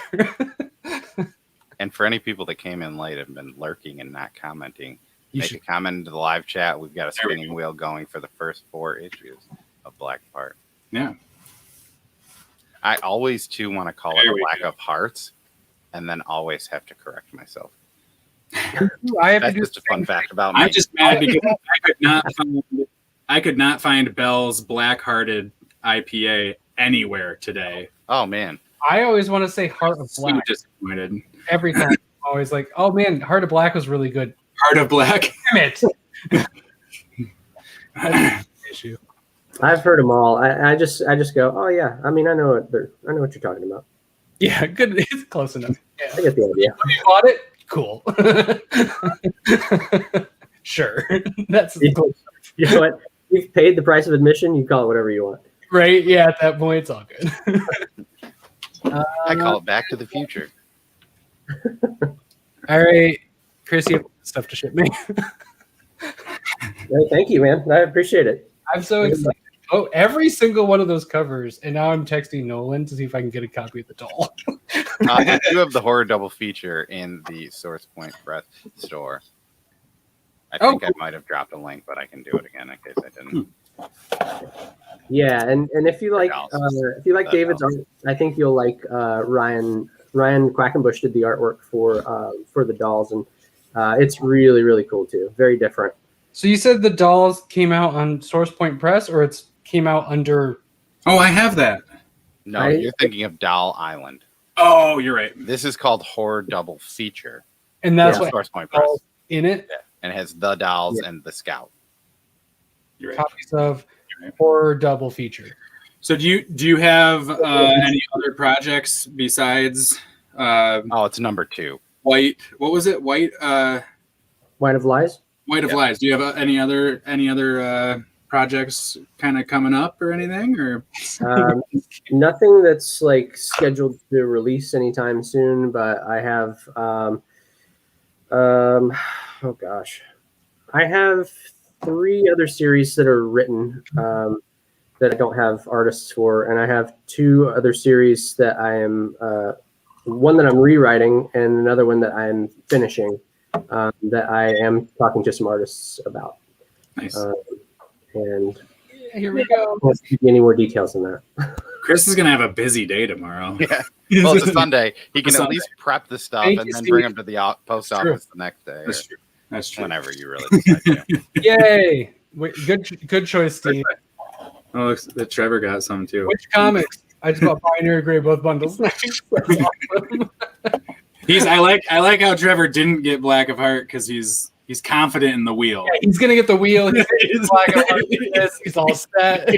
And for any people that came in late and been lurking and not commenting, make a comment into the live chat. We've got a spinning wheel going for the first 4 issues of Black of Heart. Yeah. I always too want to call it Black of Hearts, and then always have to correct myself. That's just a fun fact about me. I'm just mad because I could not find Bell's Black-Hearted IPA anywhere today. Oh man, I always want to say Heart of So Black. disappointed. Every time, I'm always like, oh man, Heart of Black was really good. Heart of Black. Damn it. Issue. I've heard them all. I just go, oh yeah. I mean, I know what you're talking about. Yeah, good. It's close enough. Yeah. I get the idea. You bought it? Cool. Sure. That's You know what? You've paid the price of admission. You call it whatever you want. right. Yeah, at that point, it's all good. I call it Back to the Future. All right, Chris, you have stuff to ship me. Thank you, man. I appreciate it. I'm so excited. Oh, every single one of those covers, and now I'm texting Nolan to see if I can get a copy of the doll. I do have the horror double feature in the Source Point Press store. I think I might have dropped a link, but I can do it again in case I didn't. Yeah, and if you like David's art, I think you'll like Ryan Quackenbush did the artwork for the dolls, and it's really, really cool too. Very different. So you said the dolls came out on Source Point Press, or it's came out under? Oh, I have that. No, you're thinking of Doll Island. Oh, you're right. This is called Horror Double Feature. And that's what Source Point Press in it. Yeah. And it has the dolls and the Scout. You're right. Copies of Horror Double Feature. So do you have any other projects besides? It's number 2. White. What was it? White. White of Lies. White of Lies. Do you have any other projects kind of coming up or anything? Or Nothing that's like scheduled to release anytime soon, but I have oh gosh, I have 3 other series that are written, that I don't have artists for, and I have 2 other series that I am one that I'm rewriting and another one that I'm finishing that I am talking to some artists about. Nice. And Here we go. I won't give you any more details than that. Chris is gonna have a busy day tomorrow. Yeah. Well, it's a Sunday. He can at Sunday. least prep the stuff Thank and you, then Steve. bring them to the post True. office the next day. That's true. That's true. Whenever you really decide to. Yay! Wait, good choice, Steve. Oh, looks that Trevor got some too. Which comics? I just bought Pioneer Gray, both bundles. Nice. That's awesome. I like how Trevor didn't get Black of Heart because he's confident in the wheel. Yeah, he's gonna get the wheel. He's gonna get the Black and White with this. He's all set.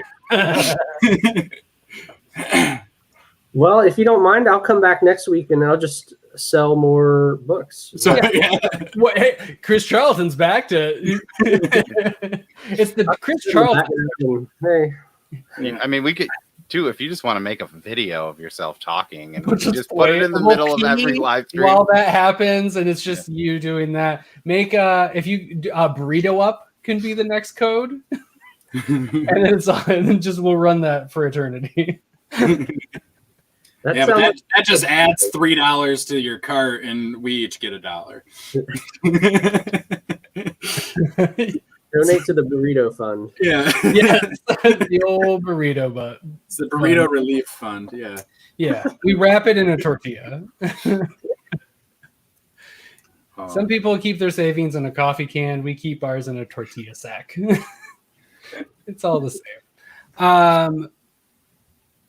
Well, if you don't mind, I'll come back next week and I'll just sell more books. So Yeah. What, hey, Chris Charlton's back to. It's the Chris Charlton. Hey, I mean, we could too if you just want to make a video of yourself talking and We'll just put it in the middle of every live stream. While that happens, and it's just you doing that. Make if you burrito up can be the next code, and then it's and then just we'll run that for eternity. that yeah, but sounds that just adds $3 to your cart, and we each get $1. donate to the burrito fund. Yeah, Yes, the old burrito butt. it's the burrito relief fund. Yeah. Yeah, we wrap it in a tortilla. Oh. Some people keep their savings in a coffee can. We keep ours in a tortilla sack. It's all the same.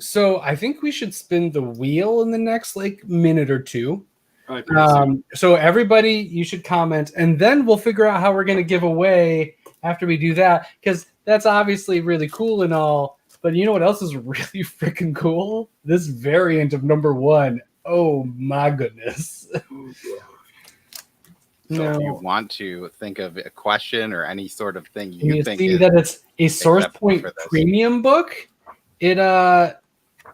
So I think we should spin the wheel in the next minute or two. So everybody, you should comment, and then we'll figure out how we're going to give away after we do that, because that's obviously really cool and all. But you know what else is really freaking cool? This variant of #1. Oh my goodness. So No. if you want to think of a question or any sort of thing You think see is that it's a Source acceptable Point for this. premium book. It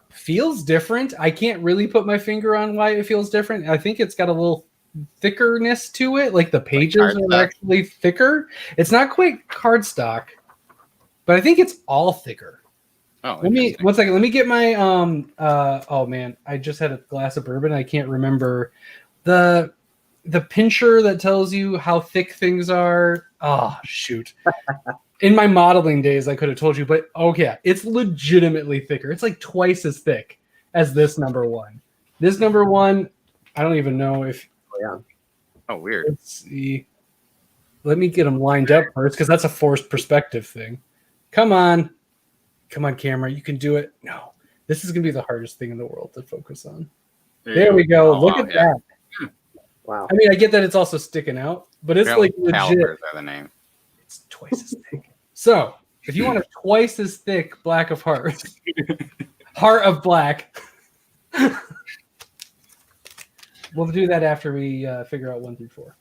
feels different. I can't really put my finger on why it feels different. I think it's got a little thickerness to it. Like the pages are cardstock? actually thicker. It's not quite cardstock, but I think it's all thicker. Oh, Let me interesting. 1 second. Let me get my oh man, I just had a glass of bourbon. I can't remember the pincher that tells you how thick things are. Oh shoot. In my modeling days, I could have told you, but okay, it's legitimately thicker. It's like twice as thick as this #1. This #1, I don't even know if. Oh, weird. Let's see. Let me get them lined up first, because that's a forced perspective thing. Come on, camera, you can do it. No, this is gonna be the hardest thing in the world to focus on. There we go. Oh, Look wow, at yeah. that. Wow. I mean, I get that it's also sticking out, but it's like Apparently legit. calipers are the name. It's twice as thick. So, if you want a twice as thick Black of Heart, Heart of Black, we'll do that after we figure out 1 through 4.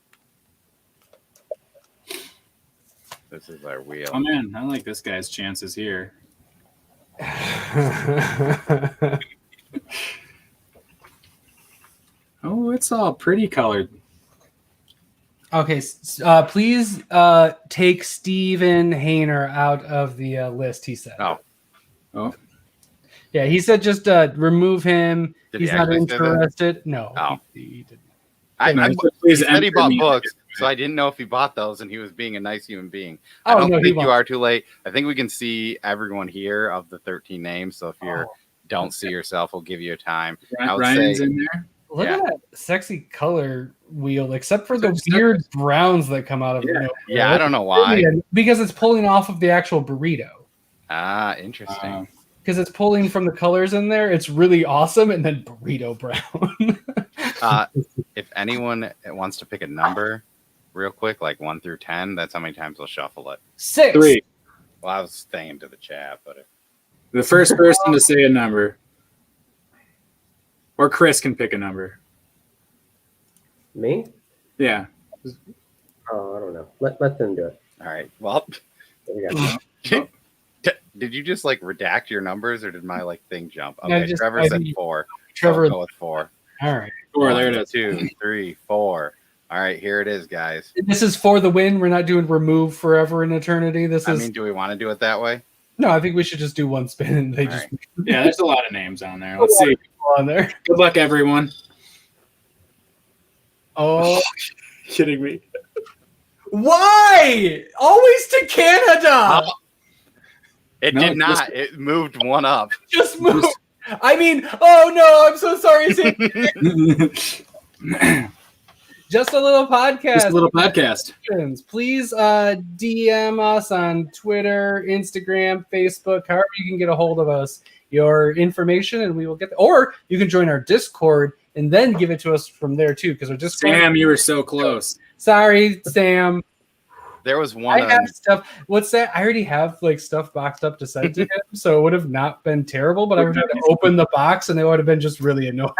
This is our wheel. Oh man, I like this guy's chances here. Oh, it's all pretty colored. Okay, please take Steven Hayner out of the list, he said. Oh, Yeah, he said just remove him. Did He's he not actually say that? interested. No. Oh. He didn't. please He said he enter bought me. books, so I didn't know if he bought those and he was being a nice human being. Oh, I don't no, he think bought you are too late. I think we can see everyone here of the 13 names. So if you Oh. don't see yourself, we'll give you a time. I would Ryan's say- in there. Look Yeah. at that sexy color wheel, except for the Just- weird browns that come out of Yeah. it. Yeah, I don't know why. Because it's pulling off of the actual burrito. Ah, interesting. Because it's pulling from the colors in there. It's really awesome. And then burrito brown. If anyone wants to pick a number real quick, like 1 through 10, that's how many times we'll shuffle it. 6. 3. Well, I was staying to the chat, but The first person to say a number. Or Chris can pick a number. Me? Yeah. Oh, I don't know. Let them do it. all right. Well, We got did you just redact your numbers, or did my thing jump? No, Okay, just- Trevor I said think 4. Trevor. So I'll go with 4. All right. 4, there it is. 2, 3, 4. All right, here it is, guys. This is for the win. We're not doing remove forever in eternity. This I is. mean, do we want to do it that way? No, I think we should just do one spin and they All just Yeah, there's a lot of names on there. Let's see. on there. Good luck, everyone. Oh, Kidding me? why? Always to Canada. It No, did not. It moved one up. Just move. I mean, oh no, I'm so sorry. Sam. Just a little podcast. Just a little podcast. Please DM us on Twitter, Instagram, Facebook, however you can get a hold of us, your information, and we will get or you can join our Discord and then give it to us from there too, because our Discord. Sam, you were so close. Sorry, Sam. There was one. I have stuff. What's that? I already have like stuff boxed up to send to him, so it would have not been terrible. But I would have to open the box, and it would have been just really annoying.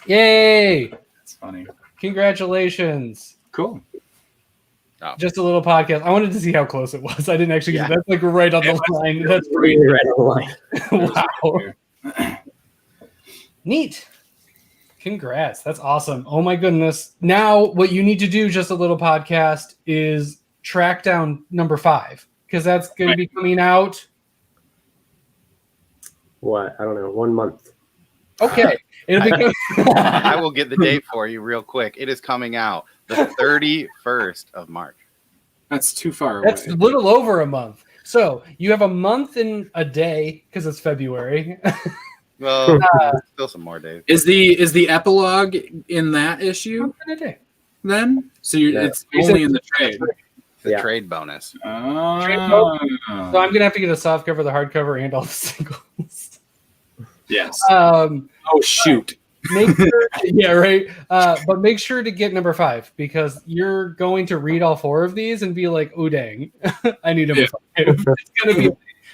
Yay! That's funny. Congratulations! Cool. Oh. Just a little podcast. I wanted to see how close it was. I didn't actually get that's like right on the line. That's Really right on the line. wow. Neat. Congrats. That's awesome. Oh my goodness. Now what you need to do, just a little podcast, is track down number 5, because that's going to be coming out. What? I don't know. 1 month. Okay. It'll be I will get the date for you real quick. It is coming out the 31st of March. That's too far away. That's a little over a month. So you have a month and a day because it's February. Well, still some more days. Is the epilogue in that issue Month and a day. then? So it's You only said- in the trade. The Yeah. trade bonus. So I'm gonna have to get a soft cover, the hardcover, and all the singles. Yes. Oh Shoot. Make sure, yeah, right. But make sure to get number 5, because you're going to read all 4 of these and be like, "Oh dang, I need number 5." It's gonna be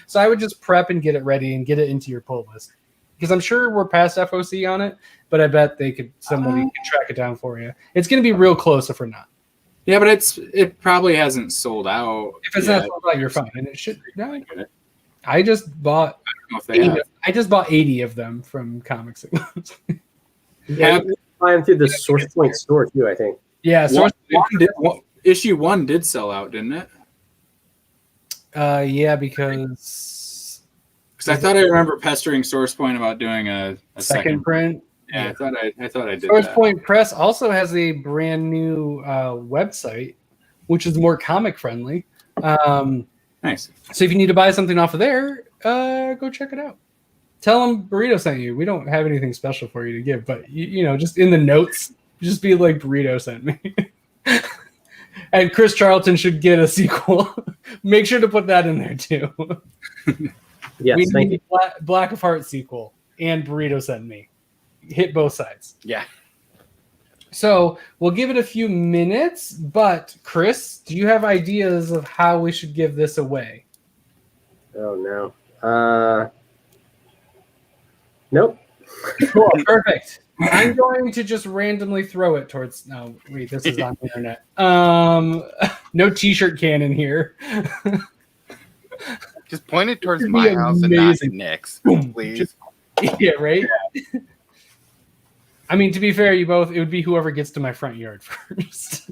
so. I would just prep and get it ready and get it into your pull list, because I'm sure we're past FOC on it, but I bet somebody can track it down for you. It's gonna be real close if we're not. Yeah, but it probably hasn't sold out. If it's not sold out, you're fine, and it should. No, I get it. I just bought. I don't know if they have. I just bought 80 of them from Comics. Yeah, you can buy them through the Source Point store too, I think. Yeah, so Issue 1 did sell out, didn't it? yeah, because Because I thought I remember pestering Source Point about doing a second print. Yeah, I thought I did Source that. Point Press also has a brand new website, which is more comic friendly. Nice. So if you need to buy something off of there, go check it out. Tell them Burrito sent you. We don't have anything special for you to give, but you know, just in the notes, just be like, Burrito sent me. And Chris Charlton should get a sequel. Make sure to put that in there too. Yes, We thank need you. Black of Heart sequel and Burrito sent me. Hit both sides. Yeah. So we'll give it a few minutes, but Chris, do you have ideas of how we should give this away? Oh no. Nope. Cool, perfect. I'm going to just randomly throw it towards. No, wait, this is on the internet. No T-shirt cannon here. Just point it towards It'd my be house and not amazing. Nick's, Boom. please. Yeah, right. I mean, to be fair, it would be whoever gets to my front yard first.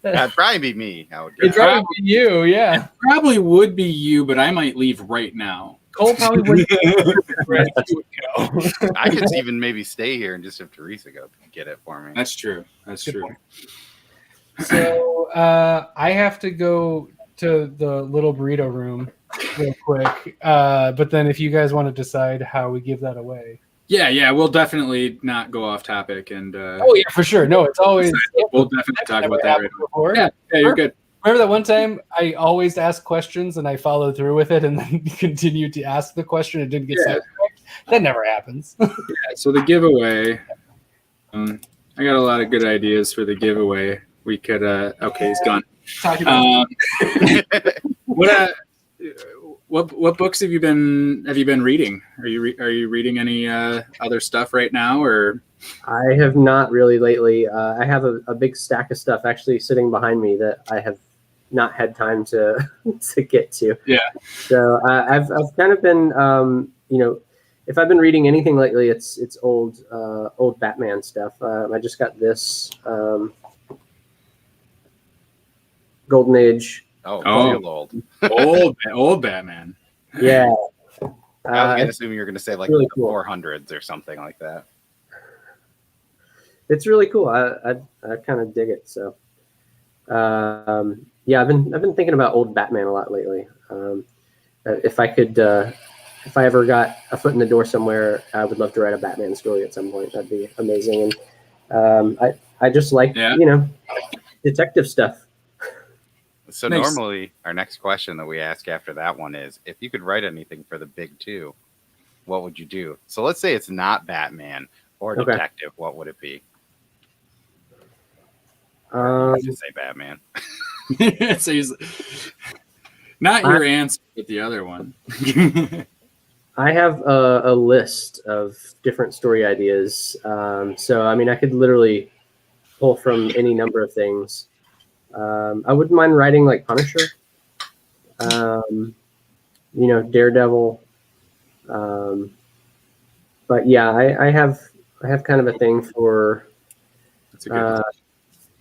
That'd probably be me. I would It'd guess. probably be you, yeah. Probably would be you, but I might leave right now. Cole probably wouldn't. I could even maybe stay here and just have Teresa go get it for me. That's true. That's Good true. point. So I have to go to the little burrito room real quick. But then if you guys want to decide how we give that away. Yeah, we'll definitely not go off topic, and Oh yeah, for sure. No, it's always we'll definitely talk about that right now. before. Yeah, you're good. Remember that one time I always asked questions and I followed through with it and then continued to ask the question and didn't get sidetracked? That never happens. Yeah, so the giveaway, I got a lot of good ideas for the giveaway. We could, okay, he's gone. Talking about What books have you been reading? Are you reading any other stuff right now, or? I have not really lately. I have a big stack of stuff actually sitting behind me that I have not had time to to get to. Yeah. So I've kind of been if I've been reading anything lately, it's old Batman stuff. I just got this Golden Age Oh, real old. old Batman. Yeah. I was going to It's assume you were going to say like really the cool. 400s or something like that. It's really cool. I kind of dig it. So, yeah, I've been thinking about old Batman a lot lately. If I could, if I ever got a foot in the door somewhere, I would love to write a Batman story at some point. That'd be amazing. And I just like detective stuff. So Nice. normally our next question that we ask after that one is, if you could write anything for the big two, what would you do? So let's say it's not Batman or Okay. detective. What would it be? Just say Batman. So he's not your answer, but the other one. I have a list of different story ideas. So, I mean, I could literally pull from any number of things. I wouldn't mind writing like Punisher, Daredevil. But yeah, I have kind of a thing for That's a good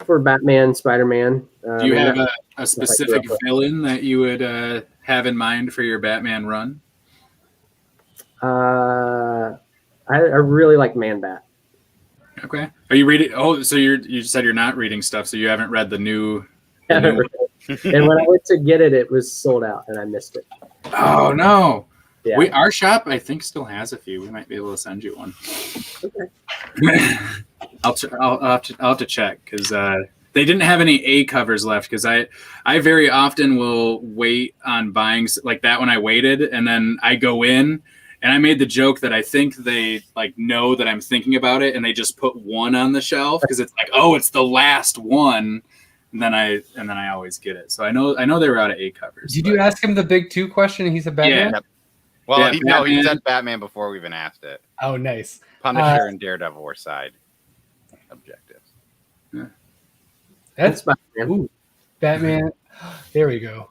for Batman, Spider-Man. Do you have a specific villain that you would have in mind for your Batman run? I really like Man-Bat. Okay. Are you reading? Oh, so you said you're not reading stuff, so you haven't read the new. And when I went to get it, it was sold out, and I missed it. Oh no! Yeah. Our shop, I think, still has a few. We might be able to send you one. Okay. I'll have to check because they didn't have any A covers left. Because I very often will wait on buying like that when I waited, and then I go in. And I made the joke that I think they like know that I'm thinking about it, and they just put one on the shelf because it's like, oh, it's the last one. And then I always get it. So I know they were out of A covers. Did you ask him the big two question? And he said Batman. Yeah. Well, Yeah, he said Batman before we even asked it. Oh, nice. Punisher and Daredevil were side objectives. That's Batman. ooh, Batman. There we go.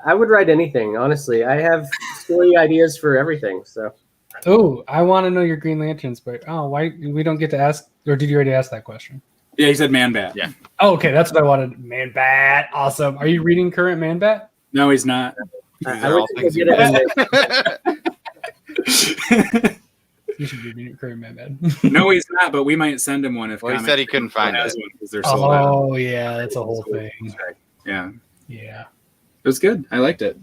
I would write anything, honestly. I have story ideas for everything. So, Oh, I want to know your Green Lanterns, but why we don't get to ask? Or did you already ask that question? Yeah, he said Man-Bat. Yeah. Oh, okay, that's what I wanted. Man-Bat, awesome. Are you reading current Man-Bat? No, he's not. These I are would all think things I you get it. You should be reading current Man-Bat. No, he's not. But we might send him one if. Well, he said he couldn't find has it. one because they're sold out. Oh yeah, that's a whole thing. Yeah, Yeah. it was good. I liked it.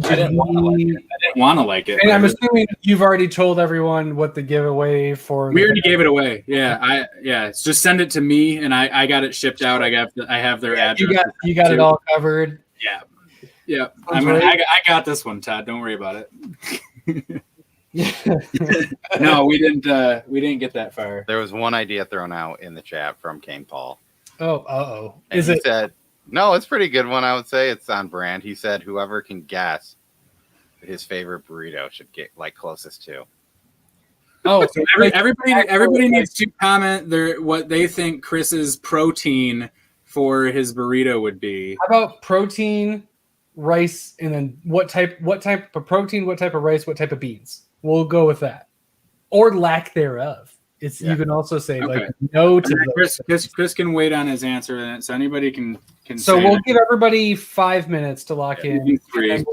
I didn't want to like it. And I'm assuming you've already told everyone what the giveaway for. We already gave it away. Yeah, just send it to me, and I got it shipped out. I have their address. You got it all covered. Yeah. I got this one, Todd. Don't worry about it. No, we didn't get that far. There was one idea thrown out in the chat from King Paul. Oh. And he said, no, it's a pretty good one. I would say it's on brand. He said, whoever can guess his favorite burrito should get like closest to. Oh, So everybody needs to comment what they think Chris's protein for his burrito would be. How about protein, rice, and then what type of protein, what type of rice, what type of beans? We'll go with that, or lack thereof. You can also say like no to those. Chris can wait on his answer, so anybody can. So say we'll that. give everybody 5 minutes to lock in.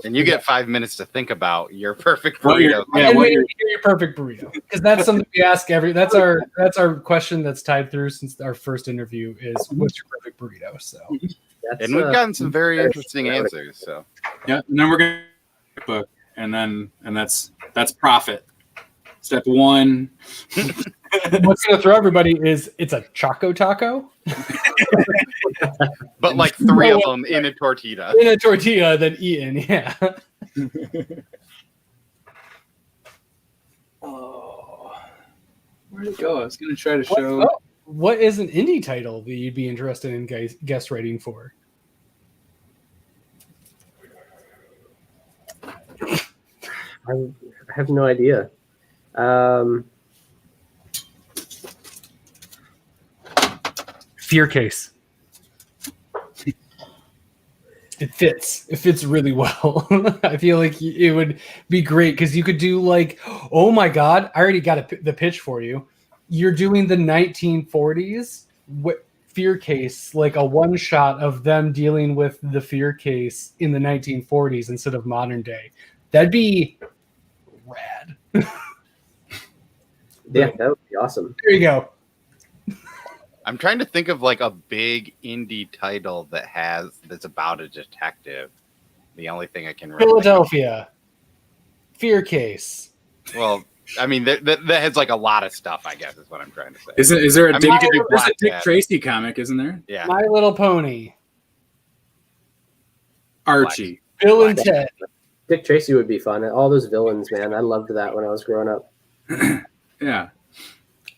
And you get 5 minutes to think about your perfect What your- burrito. yeah, And what maybe your- your perfect burrito, because that's something we ask that's our question that's tied through since our first interview is what's your perfect burrito. So And we've gotten some very interesting answers. So Yeah, and then we're gonna book, and that's profit. Step one. what's gonna throw everybody is it's a Choco Taco but like 3 of them in a tortilla. in a tortilla, then eaten. Yeah. Oh, where'd it go? I was gonna try to show. What is an indie title that you'd be interested in guest writing for? I have no idea. Fear Case. It fits really well. I feel like it would be great because you could do like, oh my god, I already got the pitch for you. you're doing the 1940s fear case, like a one shot of them dealing with the fear case in the 1940s instead of modern day. That'd be rad. Yeah, that would be awesome. There you go. I'm trying to think of like a big indie title that's about a detective. The only thing I can really Philadelphia. Fear case. Well, I mean, that has like a lot of stuff, I guess, is what I'm trying to say. Is there a Black Dick Cat. Tracy comic, isn't there? Yeah. My Little Pony. Archie. Bill and Ted. Dick Tracy would be fun. All those villains, man. I loved that when I was growing up. Yeah.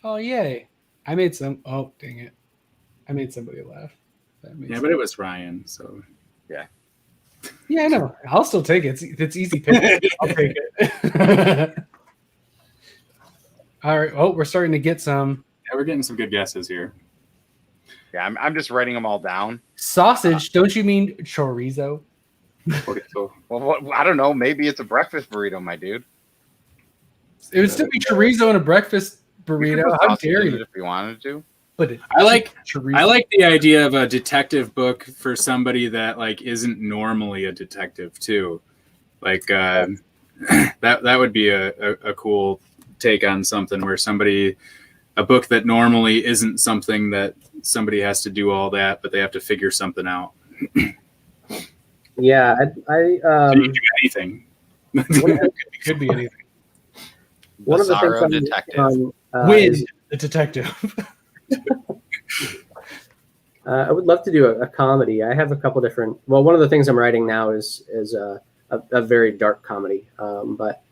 Oh, yay. I made some. Oh, dang it. I made somebody laugh. Yeah, but it was Ryan, so. Yeah, I know. I'll still take it. It's easy pick. I'll take it. All right. Oh, we're starting to get some. Yeah, we're getting some good guesses here. Yeah, I'm just writing them all down. Sausage. Don't you mean chorizo? Okay, so Well, I don't know. Maybe it's a breakfast burrito, my dude. It would still be chorizo in a breakfast burrito. How dare you? If you wanted to. But I like chorizo. the idea of a detective book for somebody that like isn't normally a detective too. Like that would be a cool take on something where a book that normally isn't something that somebody has to do all that, but they have to figure something out. Yeah, You can do anything. It could be anything. one of the Bizarro things detective. Win is, the detective. I would love to do a comedy. I have a couple different. Well, one of the things I'm writing now is a very dark comedy. But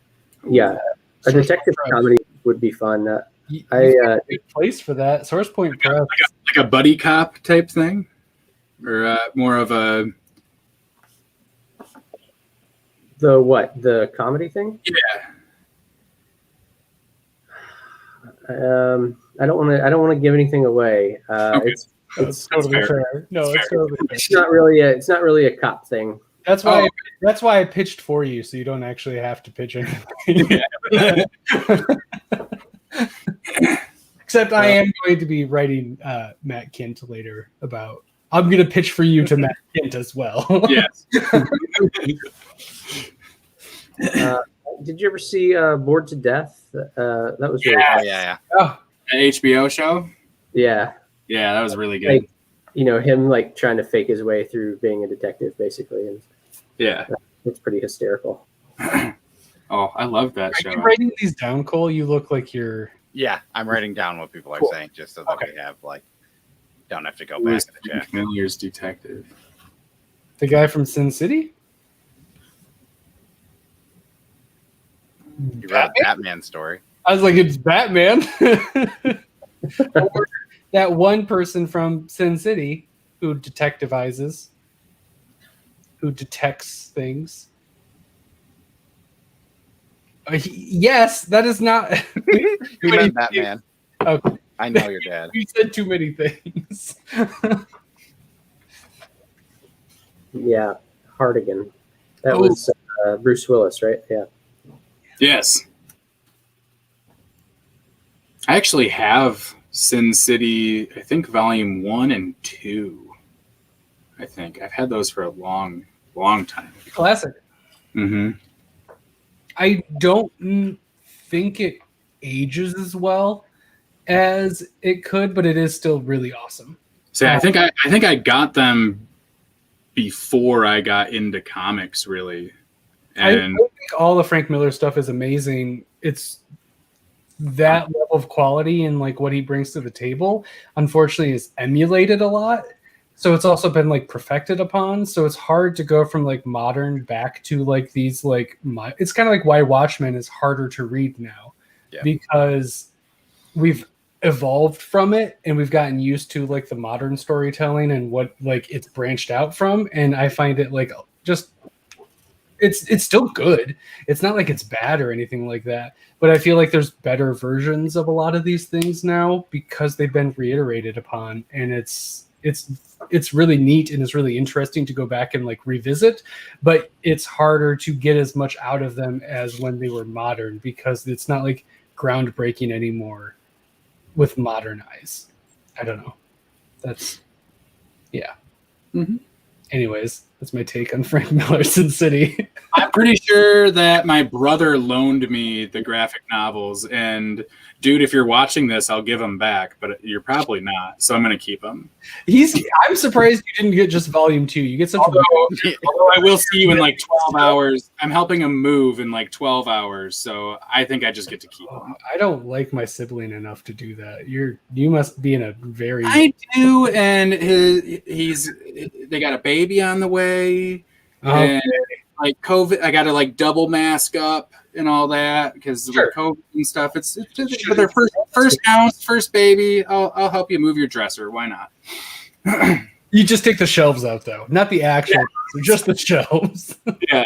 yeah, a detective comedy would be fun. Good place for that. Source Point Press. Like a buddy cop type thing, or more of a the comedy thing. yeah. I don't want to give anything away. Okay. It's totally fair. No, it's totally fair. It's not really a cop thing. That's why I pitched for you, so you don't actually have to pitch anything. Except I am going to be writing Matt Kint later about. I'm going to pitch for you to Matt Kint as well. Yes. Did you ever see Bored to Death? That was really Yeah. Oh, An HBO show. yeah. Yeah, that was really good. Like, him like trying to fake his way through being a detective, basically, and Yeah. it's pretty hysterical. Oh, I love that are show. you writing these down, Cole? You look like you're. Yeah, I'm writing down what people are Cool. saying just so that Okay. we have don't have to go Who back is to the chat. Miller's detective? The guy from Sin City? You read a Batman story. I was like, it's Batman. Or that one person from Sin City who detectivizes, who detects things. Yes, that is not. You meant Batman. Okay. I know your dad. You said too many things. Yeah, Hardigan. That Oh. was Bruce Willis, right? Yeah. Yes. I actually have Sin City, I think volume 1 and 2. I think I've had those for a long time. Classic. Mm-hmm. I don't think it ages as well as it could, but it is still really awesome. So I think I got them before I got into comics, really. I And think all the Frank Miller stuff is amazing. It's that level of quality and like what he brings to the table, unfortunately, is emulated a lot. So it's also been like perfected upon. So it's hard to go from like modern back to like these like it's kind of like why Watchmen is harder to read now, because we've evolved from it and we've gotten used to like the modern storytelling and what like it's branched out from. And I find it like just it's still good. It's not like it's bad or anything like that, but I feel like there's better versions of a lot of these things now because they've been reiterated upon, and it's really neat and it's really interesting to go back and like revisit, but it's harder to get as much out of them as when they were modern because it's not like groundbreaking anymore. with modern eyes. I don't know. That's yeah. Mm-hmm. Anyways, that's my take on Frank Miller's Sin City. I'm pretty sure that my brother loaned me the graphic novels, and dude, if you're watching this, I'll give them back, but you're probably not, so I'm going to keep them. I'm surprised you didn't get just volume 2. You get such Although I will see you in like 12 hours. I'm helping him move in like 12 hours, so I think I just get to keep them. I don't like my sibling enough to do that. You must be in a very I do, and they got a baby on the way, and like COVID, I got to like double mask up and all that because with COVID and stuff. It's just for their first house, first baby. I'll help you move your dresser. Why not? You just take the shelves out though, not the actual, just the shelves. Yeah,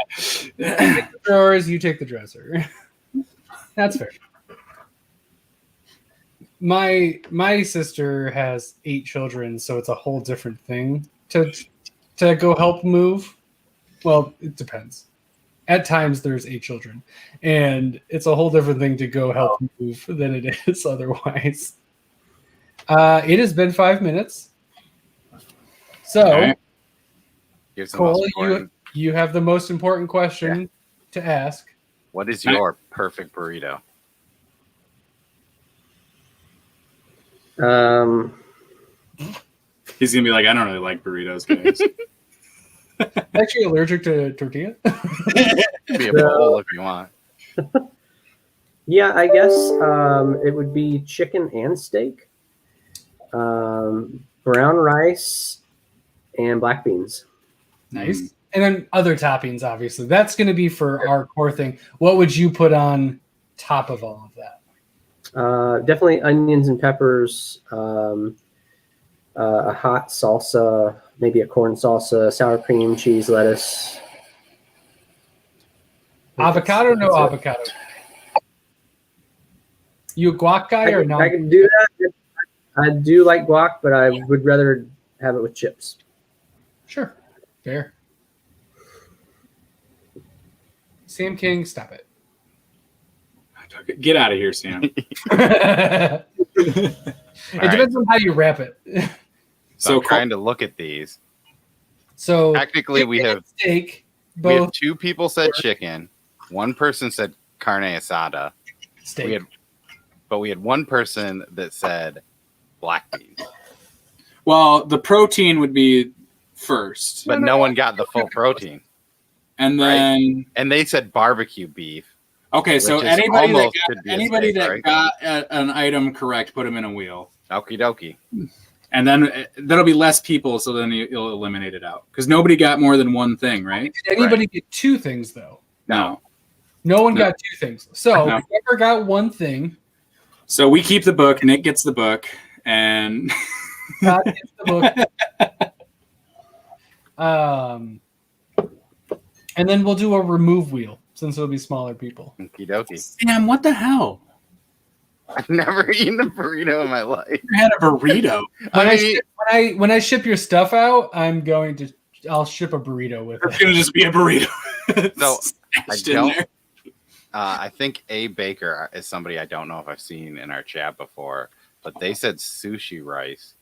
You take the drawers, you take the dresser. That's fair. My sister has 8 children, so it's a whole different thing to go help move. Well, it depends. At times there's 8 children, and it's a whole different thing to go help move than it is otherwise. It has been 5 minutes. So, Cole, you have the most important question to ask. What is your perfect burrito? He's gonna be like, I don't really like burritos, guys. Actually allergic to tortilla? Be a bowl if you want. Yeah, I guess it would be chicken and steak, brown rice, and black beans. Nice. And then other toppings, obviously. That's going to be for our core thing. What would you put on top of all of that? Definitely onions and peppers, a hot salsa, maybe a corn salsa, sour cream, cheese, lettuce. Avocado, no avocado. You a guac guy or not? I can do that. I do like guac, but I would rather have it with chips. Sure. Fair. Sam King, stop it. Get out of here, Sam. It depends on how you wrap it. So I'm trying to look at these. So technically we have steak. We have 2 people said chicken. 1 person said carne asada. Steak. We had 1 person that said black beans. Well, the protein would be first. But no one got the full protein. And then... Right? And they said barbecue beef. Okay, so anybody that got an item correct, put them in a wheel. Okie dokie. And then there'll be less people, so then you'll eliminate it out. Because nobody got more than 1 thing, right? Did anybody get 2 things, though? No. No one got 2 things. So whoever got 1 thing... So we keep the book, Nick gets the book, and... Scott gets the book. And then we'll do a remove wheel, since it'll be smaller people. Okie dokie. Sam, what the hell? I've never eaten a burrito in my life. You had a burrito. When I ship your stuff out, I'll ship a burrito with it. It's gonna just be a burrito. So I think A Baker is somebody I don't know if I've seen in our chat before, but they said sushi rice,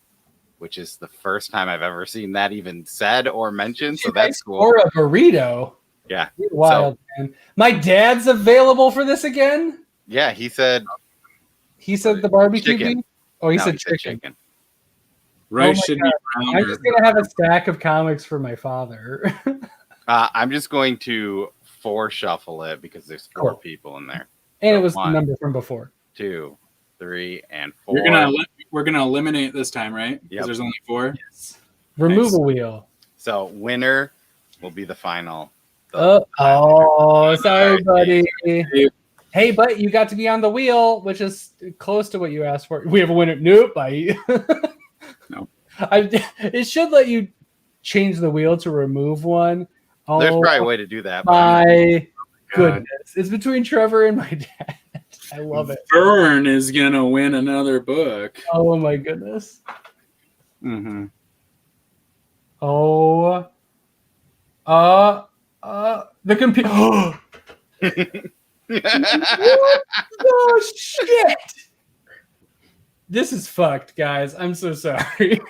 which is the first time I've ever seen that even said or mentioned. So that's cool. Or a burrito. Yeah. You're wild, man. My dad's available for this again. Yeah, he said the barbecue chicken. beef. Oh, he said said chicken. Rice should be brown. I'm just gonna have a stack of comics for my father. I'm just going to shuffle it because there's 4 people in there. And it was the number from before. 2, 3, and 4. We're gonna eliminate this time, right? Because there's only 4. Yes. Remove a wheel. So winner will be the final. Sorry, buddy. Hey, but you got to be on the wheel, which is close to what you asked for. We have a winner. Nope. No. It should let you change the wheel to remove one. There's probably a way to do that. My goodness. It's between Trevor and my dad. I love it. Vern is going to win another book. Oh, my goodness. Mm-hmm. Oh. The computer. Oh, shit. This is fucked, guys. I'm so sorry.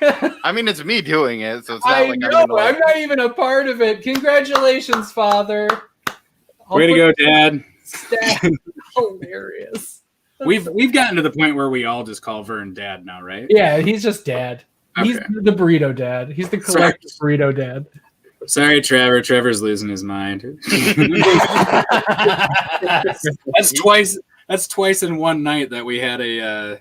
I mean, it's me doing it, so it's not I like know. I'm I'm not even a part of it. Congratulations, Father. Way to go, Dad. Stat. Hilarious. We've gotten to the point where we all just call Vern Dad now, right? Yeah, he's just Dad. He's Okay. the burrito dad. He's the collective burrito dad. Sorry, Trevor. Trevor's losing his mind. That's twice. That's twice in one night that we had a.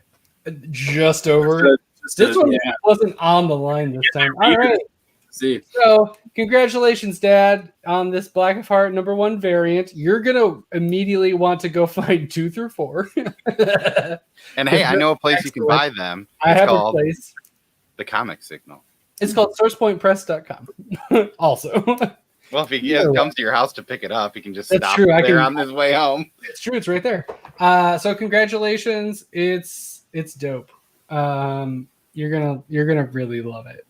Just over. This one wasn't on the line this time. All right. See. So, congratulations, Dad, on this Black of Heart #1 variant. You're gonna immediately want to go find 2 through 4. And hey, I know a place you can buy them. I have a called place. The Comic Signal. It's called SourcePointPress.com. Also. Well, if he comes to your house to pick it up, he can just That's stop true. there on his way home. It's true. It's right there. So congratulations. It's dope. You're gonna really love it.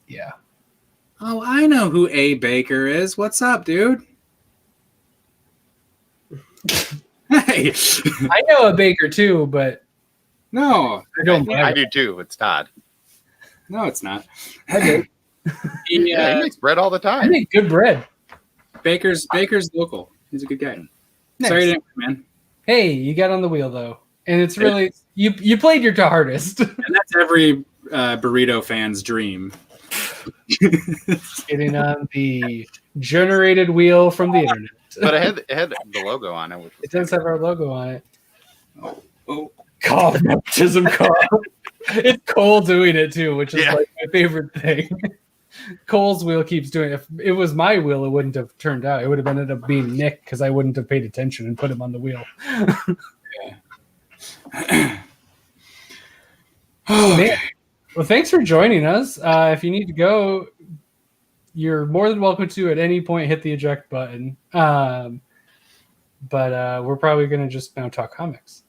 Yeah. Oh, I know who A. Baker is. What's up, dude? Hey. I know a baker too, but No, I don't. I do too. It's Todd. no, it's not. I do. He, Yeah, he makes bread all the I time. make good bread. Baker's local. He's a good guy. Nice. Sorry, man. Hey, you got on the wheel though, and it's really you played your hardest. And that's every burrito fan's dream. Getting on the generated wheel from the internet. But it had the logo on it. Which was It does have our logo on it. Oh. Cough, baptism cough. It's Cole doing it too, which is Yeah. like my favorite thing. Cole's wheel keeps doing it. If it was my wheel, it wouldn't have turned out. It would have ended up being Nick because I wouldn't have paid attention and put him on the wheel. Man. Well, thanks for joining us. If you need to go, you're more than welcome to at any point hit the eject button. But we're probably going to just now talk comics.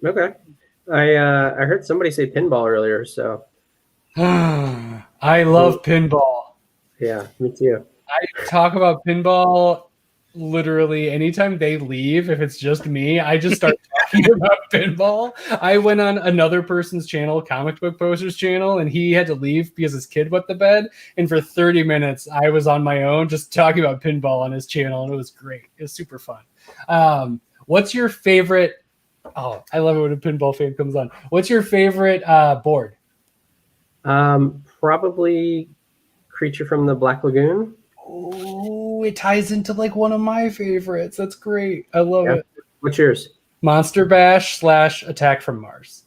Okay. I heard somebody say pinball earlier, so I love pinball. yeah, me too. I talk about pinball literally anytime they leave. If it's just me, I just start talking about pinball. I went on another person's channel, Comic Book Posters channel, and he had to leave because his kid went to bed. And for 30 minutes, I was on my own just talking about pinball on his channel, and it was great. It was super fun. What's your favorite? Oh, I love it when a pinball fan comes on. What's your favorite board? Probably Creature from the Black Lagoon. Oh, it ties into like one of my favorites. That's great. I love it. What's yours? Monster Bash / Attack from Mars.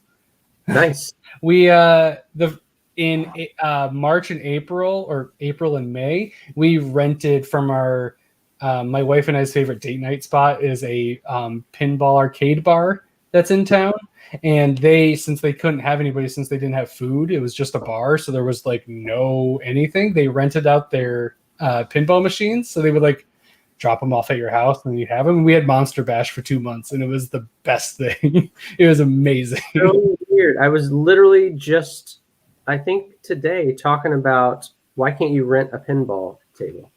Nice. We in March and April, or April and May, we rented from our my wife and I's favorite date night spot is a pinball arcade bar that's in town. And since they couldn't have anybody, since they didn't have food, it was just a bar, so there was like no anything. They rented out their pinball machines, so they would like drop them off at your house and you'd have them. We had Monster Bash for 2 months, and it was the best thing. It was amazing. So weird. I was literally just, I think today, talking about why can't you rent a pinball table?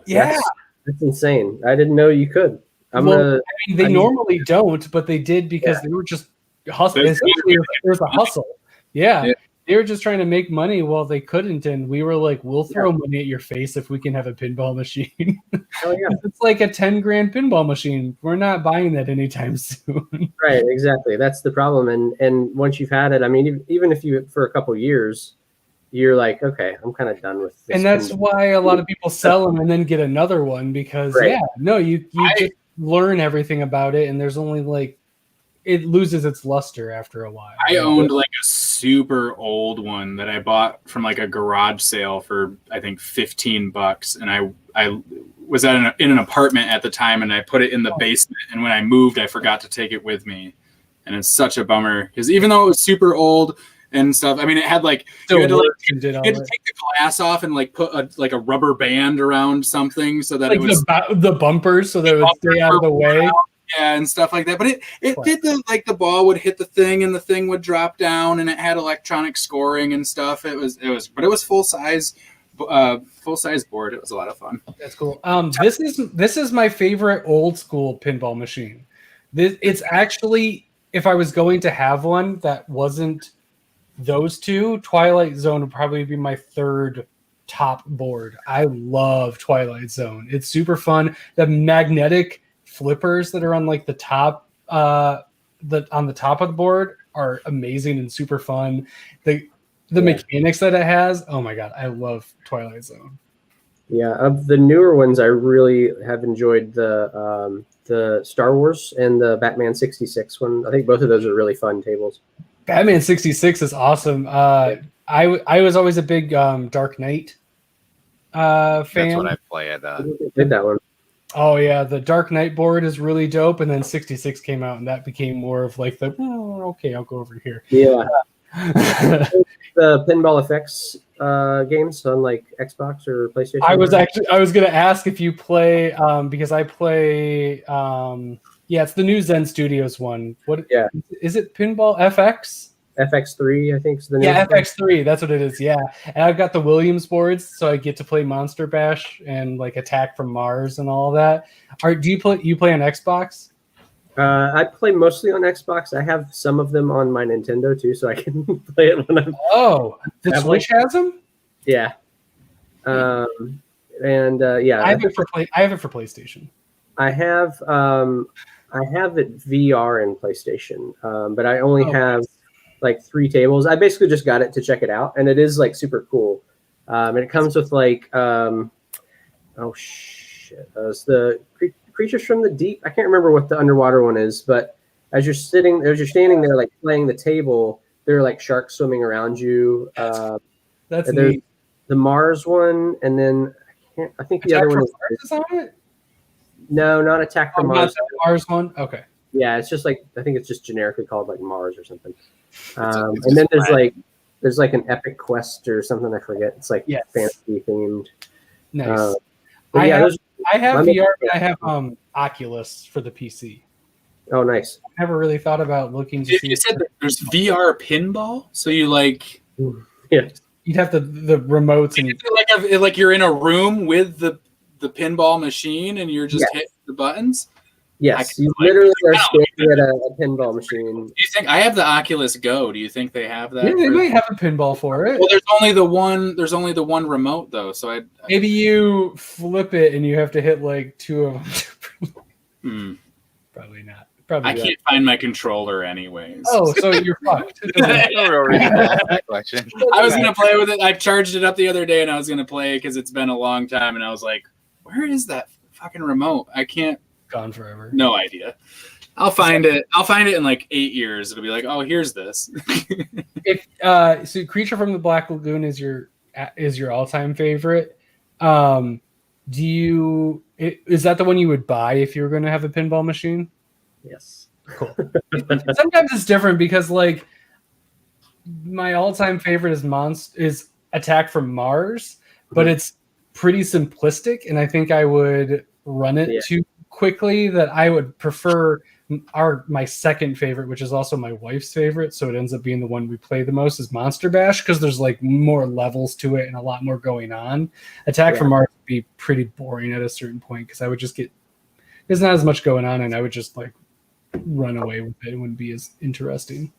Yeah, That's insane. I didn't know you could. They normally don't, but they did because they were just hustling. Essentially, there's a hustle. Yeah. They were just trying to make money while they couldn't, and we were like, "We'll throw money at your face if we can have a pinball machine." Oh yeah, It's like a $10,000 pinball machine. We're not buying that anytime soon. right. Exactly. That's the problem. And once you've had it, I mean, even if you for a couple years, you're like, okay, I'm kind of done with this. And that's why a lot of people sell them and then get another one because you just learn everything about it, and there's only like it loses its luster after a while. I owned like a super old one that I bought from like a garage sale for I think $15, and I was in an apartment at the time, and I put it in the basement, and when I moved, I forgot to take it with me, and it's such a bummer because even though it was super old and stuff, I mean, it had like you had to take the glass off and like put a rubber band around something so that like it was the bumpers so that it would stay out of the way. Yeah, and stuff like that. But it did the ball would hit the thing and the thing would drop down, and it had electronic scoring and stuff. It was full size board. It was a lot of fun. That's cool. This is my favorite old school pinball machine. It's actually if I was going to have one that wasn't those two, Twilight Zone would probably be my third top board. I love Twilight Zone. It's super fun. The magnetic flippers that are on like the top, on the top of the board are amazing and super fun. The mechanics that it has, oh my god, I love Twilight Zone. Yeah, of the newer ones, I really have enjoyed the Star Wars and the Batman 66 one. I think both of those are really fun tables. Batman 66 is awesome. I was always a big Dark Knight fan. That's what I play at. Did that one. Oh yeah, the Dark Knight board is really dope, and then 66 came out, and that became more of like the okay, I'll go over here. Yeah. The Pinball Effects games on like Xbox or PlayStation. I was gonna ask if you play because I play it's the new Zen Studios one. What? Yeah. Is it Pinball FX? FX3, I think is the name. Yeah, FX3. That's what it is. Yeah, and I've got the Williams boards, so I get to play Monster Bash and like Attack from Mars and all that. Do you play on Xbox? I play mostly on Xbox. I have some of them on my Nintendo too, so I can play it when I'm. Oh, the Switch has them. Yeah. Yeah. I have it for PlayStation. I have it VR in PlayStation, but I only have like 3 tables. I basically just got it to check it out, and it is like super cool. And it comes with like it was the Creatures from the Deep. I can't remember what the underwater one is, but as you're standing there like playing the table, there are like sharks swimming around you. That's there's neat. The Mars one, and then I think the other one is on it. No, not Attack from Mars. The Mars one. Okay. Yeah, it's just like I think it's just generically called like Mars or something. And then there's like an Epic Quest or something, I forget. It's like fantasy themed. Nice. I have VR, and I have Oculus for the PC. Oh, nice. I never really thought about looking to see. You said that there's VR pinball, so you like you'd have the remotes and like you're in a room with the pinball machine and you're just hitting the buttons. Yes, you literally are standing at a pinball machine. Do you think I have the Oculus Go? Do you think they have that? Yeah, they might have a pinball for it. Well, there's only the one remote though, so maybe you flip it and you have to hit like 2 of them. Probably not. I can't find my controller anyways. Oh, so you're fucked. I was gonna play with it. I charged it up the other day and I was gonna play because it's been a long time, and I was like, "Where is that fucking remote? I can't." Gone forever. No idea. I'll find it. I'll find it in like 8 years. It'll be like, oh, here's this. So Creature from the Black Lagoon is your all-time favorite. Is that the one you would buy if you were going to have a pinball machine? Yes. Cool. Sometimes it's different because like my all-time favorite is Attack from Mars, but it's pretty simplistic, and I think I would run it too quickly that I would prefer my second favorite, which is also my wife's favorite, so it ends up being the one we play the most, is Monster Bash, because there's like more levels to it and a lot more going on. Attack from Mars would be pretty boring at a certain point because I would just there's not as much going on, and I would just like run away with it. It wouldn't be as interesting.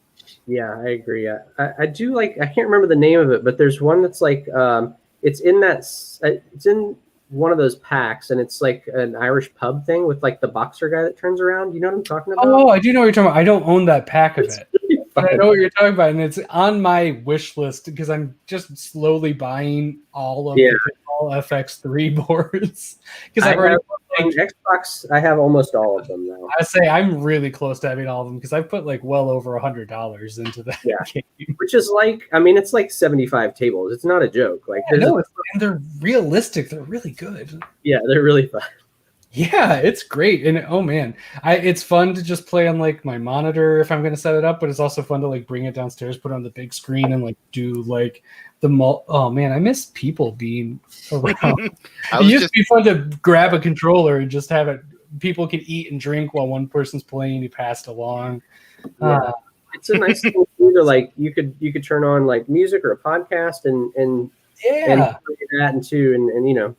Yeah, I agree. I do like, I can't remember the name of it, but there's one that's like it's in one of those packs, and it's like an Irish pub thing with like the boxer guy that turns around. You know what I'm talking about? Oh, I do know what you're talking about. I don't own that pack of it. But I know what you're talking about, and it's on my wish list because I'm just slowly buying all of the FX3 boards. Because I've already on Xbox, I have almost all of them now. I say I'm really close to having all of them because I've put like well over $100 into that game. Which is like, I mean, it's like 75 tables. It's not a joke. Like, and they're realistic. They're really good. Yeah, they're really fun. Yeah, it's great. And oh man, it's fun to just play on like my monitor if I'm going to set it up, but it's also fun to like bring it downstairs, put it on the big screen, and like do like oh man, I miss people being around. It used to be fun to grab a controller and just have it. People can eat and drink while one person's playing. You passed along. It's a nice thing to like. You could turn on like music or a podcast and that and too, and you know.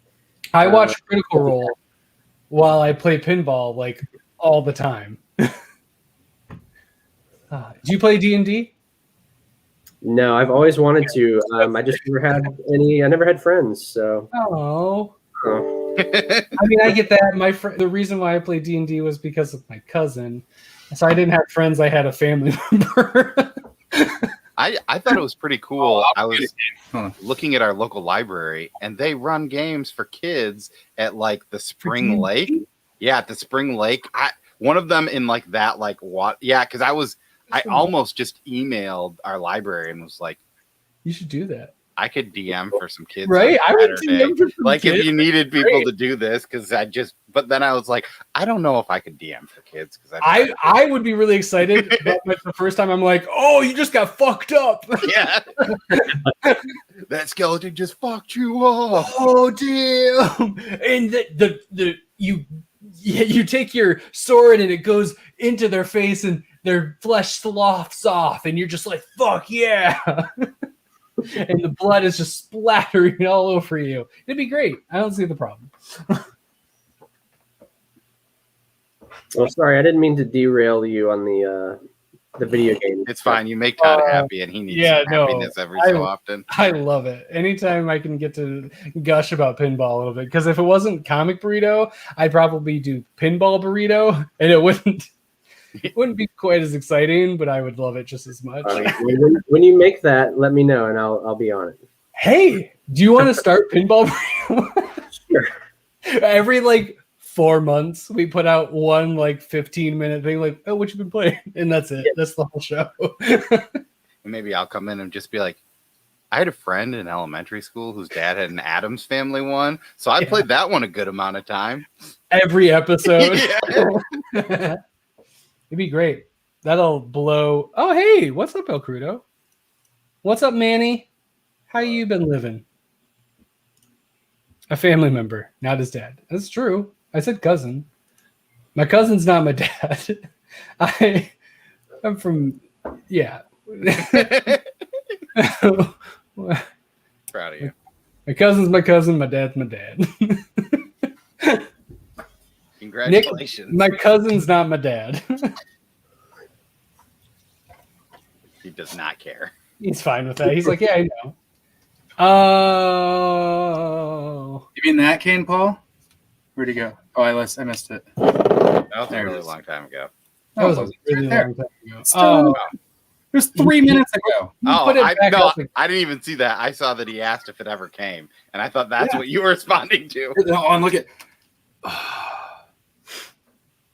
I watch Critical Role while I play pinball like all the time. Do you play D&D? No, I've always wanted to. I just never had any. I never had friends. So. Oh. Oh. I mean, I get that. The reason why I played D&D was because of my cousin. So I didn't have friends. I had a family member. I thought it was pretty cool. I was looking at our local library, and they run games for kids at like the Spring Lake. Yeah, at the Spring Lake. One of them in like that, like what? Yeah, because I almost just emailed our library and was like, "You should do that." I could DM for some kids, right? I would DM for some like kids. If you needed people to do this, because but then I was like, I don't know if I could DM for kids because I would be really excited, but the first time I'm like, oh, you just got fucked up. Yeah, that skeleton just fucked you up. Oh damn! And you take your sword and it goes into their face and their flesh sloughs off, and you're just like, fuck yeah. And the blood is just splattering all over you. It'd be great. I don't see the problem. Well, sorry, I didn't mean to derail you on the video game. It's fine. You make Todd happy, and he needs happiness every so often. I love it. Anytime I can get to gush about pinball a little bit, because if it wasn't Comic Burrito, I'd probably do Pinball Burrito, and it wouldn't be quite as exciting, but I would love it just as much. When you make that, let me know, and I'll be on it. Hey, do you want to start Pinball Burrito? Sure. Every 4 months, we put out one 15-minute thing, like, oh, what you been playing? And that's it. Yeah. That's the whole show. Maybe I'll come in and just be like, I had a friend in elementary school whose dad had an Addams Family one, so I played that one a good amount of time. Every episode. It'd be great. That'll blow. Oh, hey, what's up, El Crudo? What's up, Manny? How you been living? A family member, not his dad. That's true. I said cousin. My cousin's not my dad. I'm from, yeah. Proud of you. My cousin's my cousin. My dad's my dad. Congratulations. Nick, my cousin's not my dad. He does not care. He's fine with that. He's like, yeah, I know. Oh. You mean that cane, Paul? Where'd he go? Oh, I missed it. That was a really long time ago. That was a really long time ago. It was 3 minutes ago. I didn't even see that. I saw that he asked if it ever came, and I thought that's what you were responding to. Oh, and look at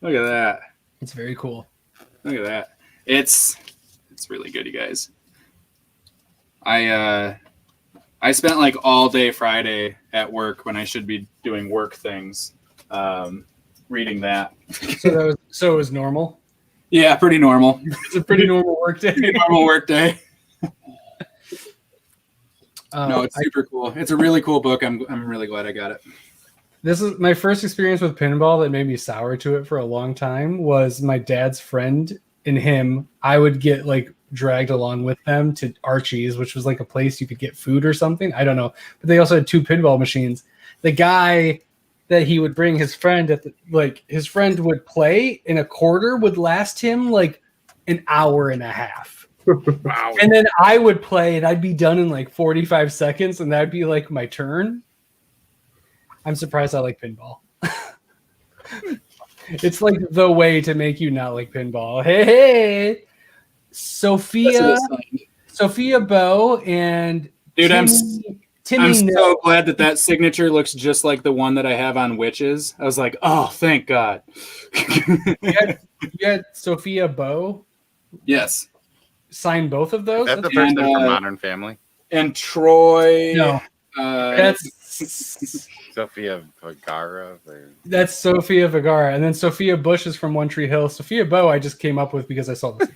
that. It's very cool. Look at that. It's really good, you guys. I spent all day Friday at work when I should be doing work things, reading that. So it was normal? Yeah, pretty normal. It's a pretty normal work day. No, it's super cool. It's a really cool book. I'm really glad I got it. This is my first experience with pinball that made me sour to it for a long time. Was my dad's friend and him. I would get dragged along with them to Archie's, which was a place you could get food or something. I don't know. But they also had 2 pinball machines. The guy that he would bring his friend his friend would play, and a quarter would last him an hour and a half. Wow. And then I would play and I'd be done in 45 seconds, and that'd be my turn. I'm surprised I like pinball. It's the way to make you not like pinball. Hey. Sophia Bow and dude, Timmy I'm so glad that signature looks just like the one that I have on Witches. I was like, oh, thank God. you had Sophia Bow? Yes. Sign both of those? That's the person from Modern Family. And Troy. No. That's Sophia Vergara. That's Sophia Vergara. And then Sophia Bush is from One Tree Hill. Sophia Bow I just came up with because I saw this.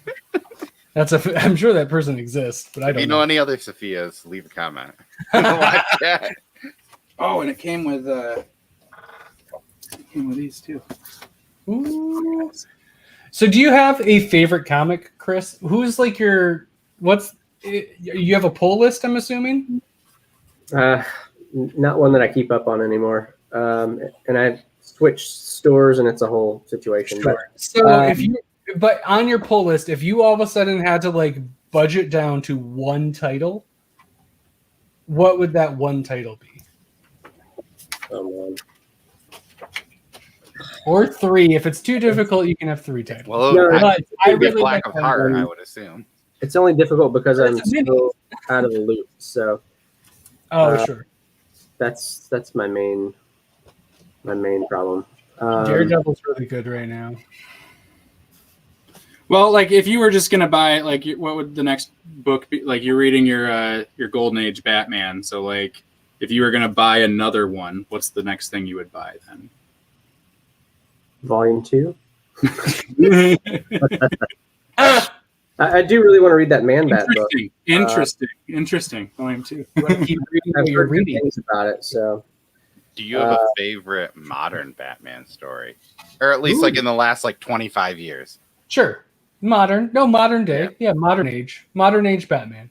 I'm sure that person exists, but I don't know. If you know any other Sophias, leave a comment. Oh, and it came with these too. Ooh. So do you have a favorite comic, Chris? Who's you have a pull list, I'm assuming? Not one that I keep up on anymore. And I've switched stores, and it's a whole situation. Sure. But, So But on your pull list, if you all of a sudden had to like budget down to one title, what would that one title be? Oh man. Or 3. If it's too difficult, you can have 3 titles. Well, No, I would really Black like of that Heart, one. I would assume. It's only difficult because I'm It's a mini. still out of the loop. So Sure. that's my main problem. Daredevil's really good right now. Well, like if you were just gonna buy, like, what would the next book be? Like you're reading your Golden Age Batman, so like if you were gonna buy another one, what's the next thing you would buy then? Volume 2. I do really want to read that Man Bat book. Interesting. Volume 2. You want to keep reading I've what you're heard good reading. things about it. So Do you have a favorite modern Batman story? Or at least like in the last like 25 years? Sure. Modern day. Yeah, modern age Batman.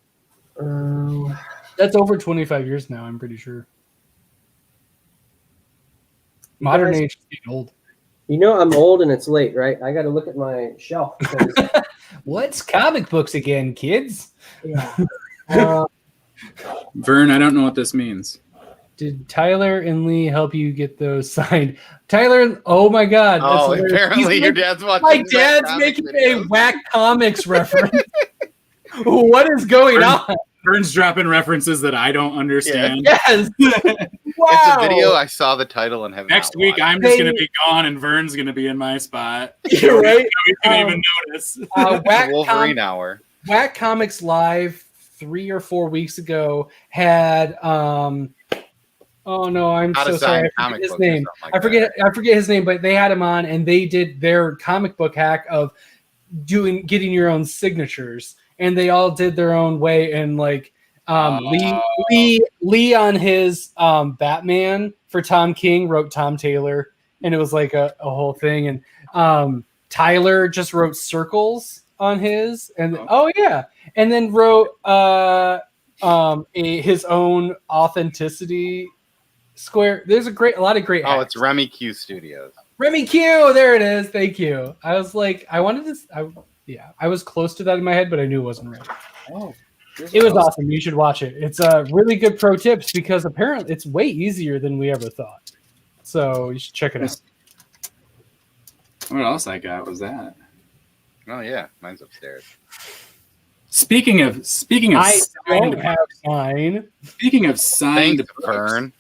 That's over 25 years now, I'm pretty sure. Modern age is getting old. you know I'm old and it's late, right? I got to look at my shelf. Because, What's comic books again, kids? yeah. Vern, I don't know what this means. Did Tyler and Lee help you get those signed? Tyler, oh my God. that's Oh, hilarious. apparently He's your making- dad's watching. My Whack dad's Comics making videos. a Whack Comics reference. What is going on? Vern's dropping references that I don't understand. Yes. Wow. It's a video. I saw the title and have Next not week, watched. I'm just going to be gone and Vern's going to be in my spot. You're right. We can even notice. Wolverine Hour. Whack Comics Live 3 or 4 weeks ago had oh no, I'm How to so sign sorry. I comic forget his books or name. something like I forget his name, but they had him on and they did their comic book hack of getting your own signatures, and they all did their own way. And like Lee on his Batman for Tom King wrote Tom Taylor, and it was like a whole thing. And Tyler just wrote circles on his, and and then wrote his own authenticity square. There's a lot of great. Oh, hacks. it's Remy Q Studios. Remy Q. There it is. Thank you. I was like, I wanted this. I was close to that in my head, but I knew it wasn't right. Oh, It was awesome. You should watch it. It's really good pro tips because apparently it's way easier than we ever thought. So you should check it out. What else I got was that? Oh yeah, mine's upstairs. Speaking of I signed don't have mine. Speaking of signed Thanks, books, Vern.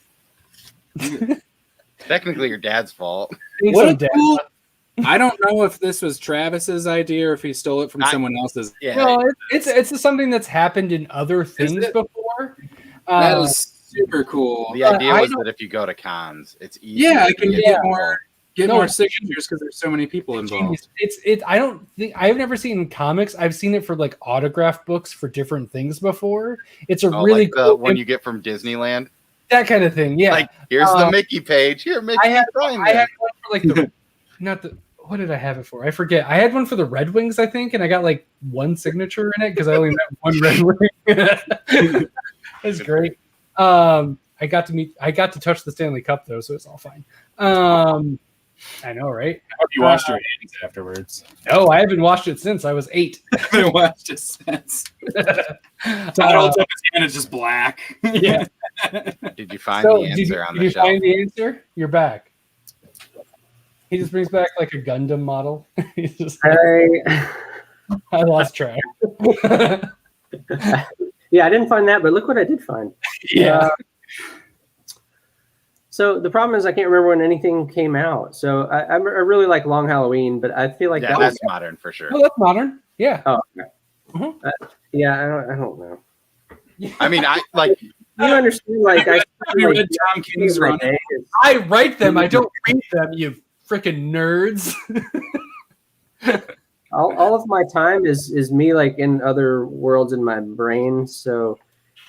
Technically, your dad's fault. What a Dad. cool- I don't know if this was Travis's idea or if he stole it from someone else's. Yeah, No, it's something that's happened in other things it? before. That is super cool. the idea I was don't- that if you go to cons, it's easy. Yeah, I can get No, more signatures because there's so many people involved. I don't think I've never seen comics. I've seen it for like autograph books for different things before. It's a really like the cool one you get from Disneyland. that kind of thing. Yeah, Like, here's the Mickey page. Here, Mickey, I had sign one this. for like the not the what did I have it for? I forget. I had one for the Red Wings, I think, and I got like one signature in it because I only met one Red Wing. That's great. I got to touch the Stanley Cup though, so it's all fine. I know, right? I hope you washed your hands afterwards. No, I haven't washed it since I was 8. I haven't washed it since. Todd holds up his hand, it's just black. Yeah. Did you find So, the did answer you, on did the you shelf? find the answer? You're back. He just brings back like a Gundam model. He's just, I lost track. Yeah, I didn't find that, but look what I did find. Yeah. So the problem is I can't remember when anything came out. So I really like Long Halloween, but I feel like Yeah, that that's was, modern for sure. Oh, that's modern. Yeah. oh, okay. Mhm. Yeah, I don't know. I mean, I like. You understand? Like I Have you read Tom King's run? I write them. I don't read them, you freaking nerds. All of my time is me like in other worlds in my brain. So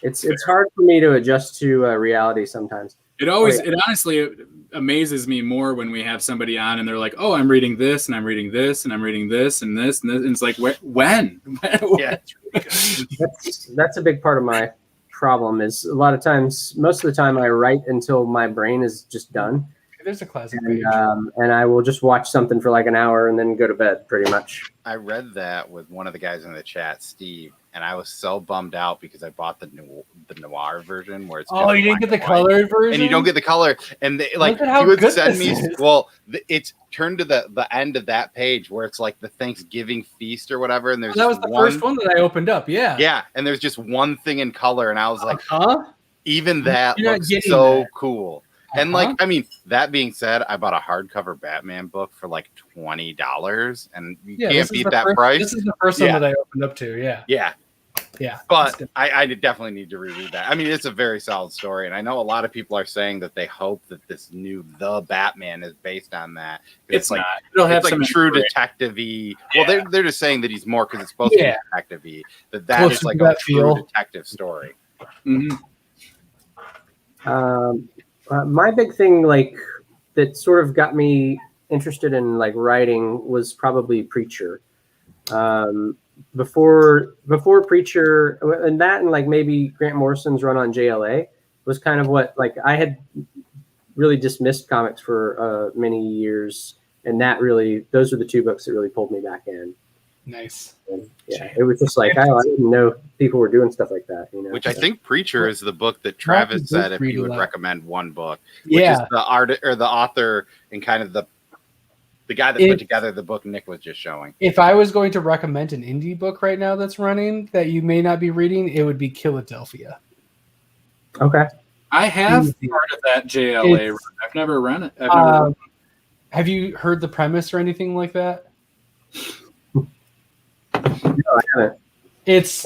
it's hard for me to adjust to reality sometimes. It honestly amazes me more when we have somebody on and they're like, "Oh, I'm reading this and I'm reading this and I'm reading this and this and this." And it's like, when? Yeah. That's a big part of my problem. Is a lot of times, most of the time, I write until my brain is just done. There's a classic page. And I will just watch something for like an hour and then go to bed, pretty much. I read that with one of the guys in the chat, Steve, and I was so bummed out because I bought the noir version where it's you didn't get the colored version, and you don't get the color. And they, like Look at how he would good send this me, is. well, it's turned to the end of that page where it's like the Thanksgiving feast or whatever, and there's that was the first one that I opened up. Yeah, and there's just one thing in color, and I was like, huh? even that You're not looks getting so that. cool. And like, I mean, that being said, I bought a hardcover Batman book for like $20, and you can't beat that price. This is the first one that I opened up to. Yeah. But I definitely need to reread that. I mean, it's a very solid story, and I know a lot of people are saying that they hope that this new The Batman is based on that. It's like not. It'll have it's some like true inspiration. detective-y. Well, they're just saying that he's more because it's supposed to be detective-y. That Close is to like that a true feel. detective story. Mhm. My big thing, like, that sort of got me interested in like writing was probably Preacher. Before Preacher, and that, and like maybe Grant Morrison's run on JLA was kind of what, like, I had really dismissed comics for many years, and those were the two books that really pulled me back in. Nice. And, it was just like, I didn't know people were doing stuff like that, you know. Which I think Preacher is the book that Travis said if you would recommend one book, which is the art or the author and kind of the guy that put together the book Nick was just showing. If I was going to recommend an indie book right now that's running that you may not be reading, it would be Philadelphia. Okay. I have part of that JLA run. I've never run it. Have you heard the premise or anything like that? No, I haven't. It's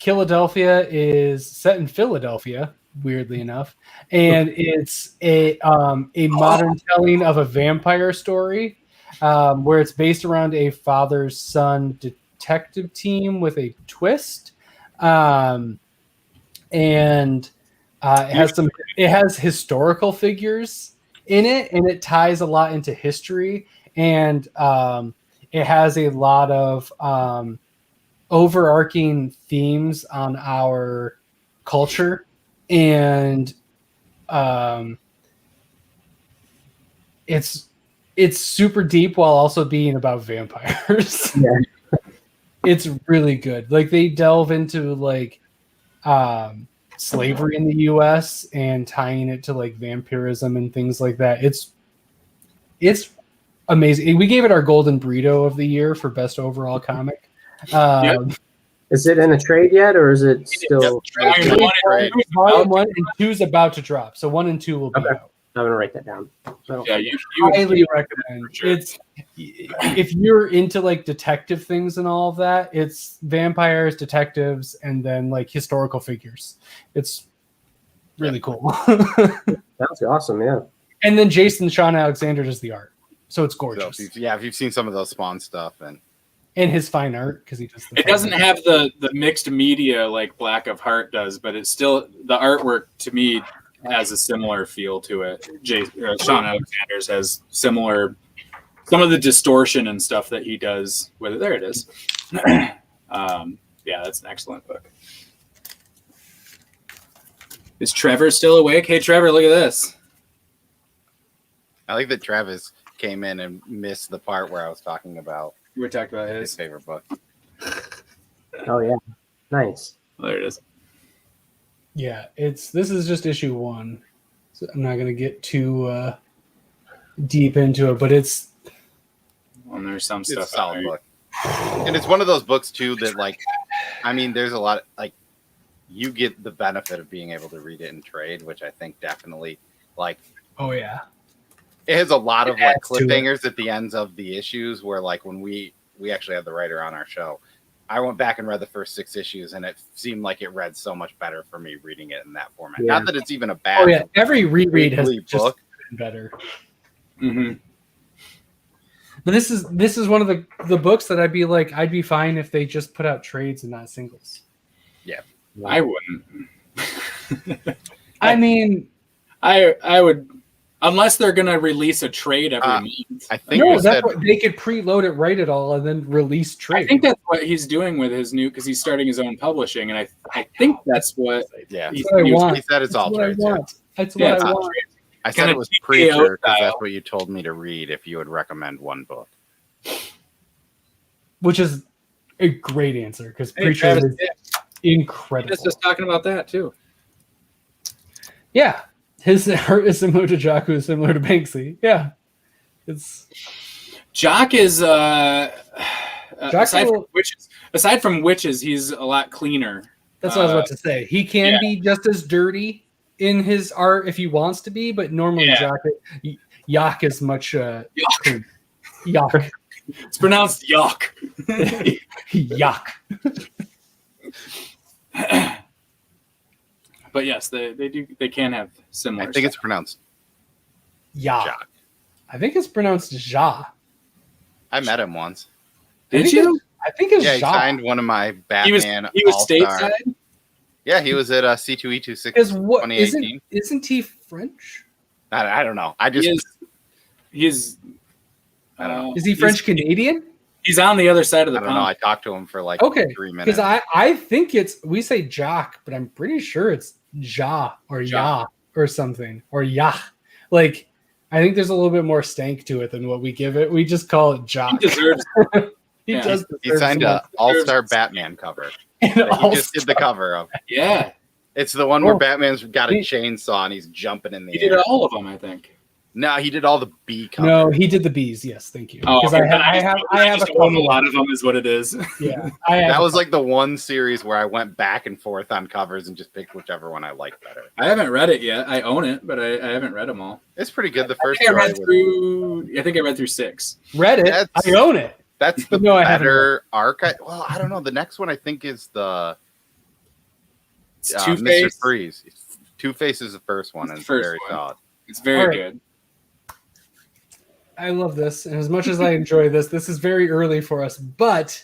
Philadelphia is set in Philadelphia, weirdly enough, and it's a modern telling of a vampire story, where it's based around a father-son detective team with a twist, and it has historical figures in it, and it ties a lot into history, and it has a lot of overarching themes on our culture, and it's super deep while also being about vampires. Yeah. It's really good. Like, they delve into like slavery in the US and tying it to like vampirism and things like that. It's amazing. We gave it our golden burrito of the year for best overall comic. Is it in a trade yet, or is it still? Volume 1 and 2 is about to drop, so 1 and 2 will be out. I'm gonna write that down. So, you highly recommend. It's if you're into like detective things and all of that, it's vampires, detectives, and then like historical figures. It's really cool. That's awesome, yeah. And then Sean Alexander does the art, so it's gorgeous. So if you've seen some of those Spawn stuff, and his fine art, because he does. It doesn't have the mixed media like Black of Heart does, but it's still, the artwork to me has a similar feel to it. Sean Alexander's has similar, some of the distortion and stuff that he does with it. There it is. That's an excellent book. Is Trevor still awake? Hey, Trevor, look at this. I like that Travis came in and missed the part where I was talking about. We were talking about his favorite book. Oh yeah, nice. Well, there it is. Yeah, this is just issue 1, so I'm not going to get too deep into it, but it's. Well, there's some stuff. It's a solid book, and it's one of those books too that, like, I mean, there's a lot like you get the benefit of being able to read it in trade, which I think definitely, like. Oh yeah. It has a lot of like cliffhangers at the ends of the issues where, like, when we actually had the writer on our show, I went back and read the first 6 issues, and it seemed like it read so much better for me reading it in that format. Yeah. Not that it's even a bad. Oh yeah, every reread has just book. been better. Mm-hmm. But this is one of the books that I'd be fine if they just put out trades and not singles. Yeah, I wouldn't. I mean, I would. Unless they're going to release a trade every month. I think they could preload it, write it all, and then release trade. I think that's what he's doing with his new, because he's starting his own publishing, and I think that's what. Yeah, That's what I want. He said it's all trades. That's what I want. I said Kinda it was TKO Preacher because style. that's what you told me to read if you would recommend one book. Which is a great answer because Hey, Preacher Travis, is incredible. just talking about that too. Yeah, his art is similar to Jaku, is similar to Banksy. Yeah, it's Jock is Jock's a little- aside from witches, he's a lot cleaner. that's what I was about to say. He can be just as dirty in his art if he wants to be, but normally Yak is much clean. Yak. It's pronounced yuck. Yak. But yes, they can have similar. I think it's pronounced Yak. Jock. I think it's pronounced Ja. I met him once. Did you? I think it's Yeah, he Ja. signed one of my Batman. He was All-Star. stateside. Yeah, he was at C2E26 Because what 2018. isn't he French? I don't know. I just He is. I don't know. Is he French Canadian? He's on the other side of I the don't know. I pond. talked to him for like Okay, 3 minutes. because I think we say Jock, but I'm pretty sure it's Ja or Ja. Ya or something or Yah. Like I think there's a little bit more stank to it than what we give it. We just call it Jock. He deserves. He yeah. does. He deserve signed some a All-Star Batman cover. an That he just All-Star. did the cover of. Yeah, It's the one where Oh. Batman's got a He- chainsaw and he's jumping in the he air. did all of them, I think. No, he did all the B covers. No, he did the bees. Yes, thank you. Oh, Because okay. I have a just own a couple. lot of them, is what it is. Yeah, I have That a was couple. like the one series where I went back and forth on covers and just picked whichever one I liked better. I haven't read it yet. I own it, but I haven't read them all. It's pretty good. The I first think I story read was, through. I think I read through 6. Read it. That's- I own it. that's the No, I haven't better arc. I don't know. The next one I think is the It's Mr. Two-Face. Freeze. Two-Face is the first one, and It's it's the first very one. solid. It's very All right. good. I love this, and as much as I enjoy this is very early for us, but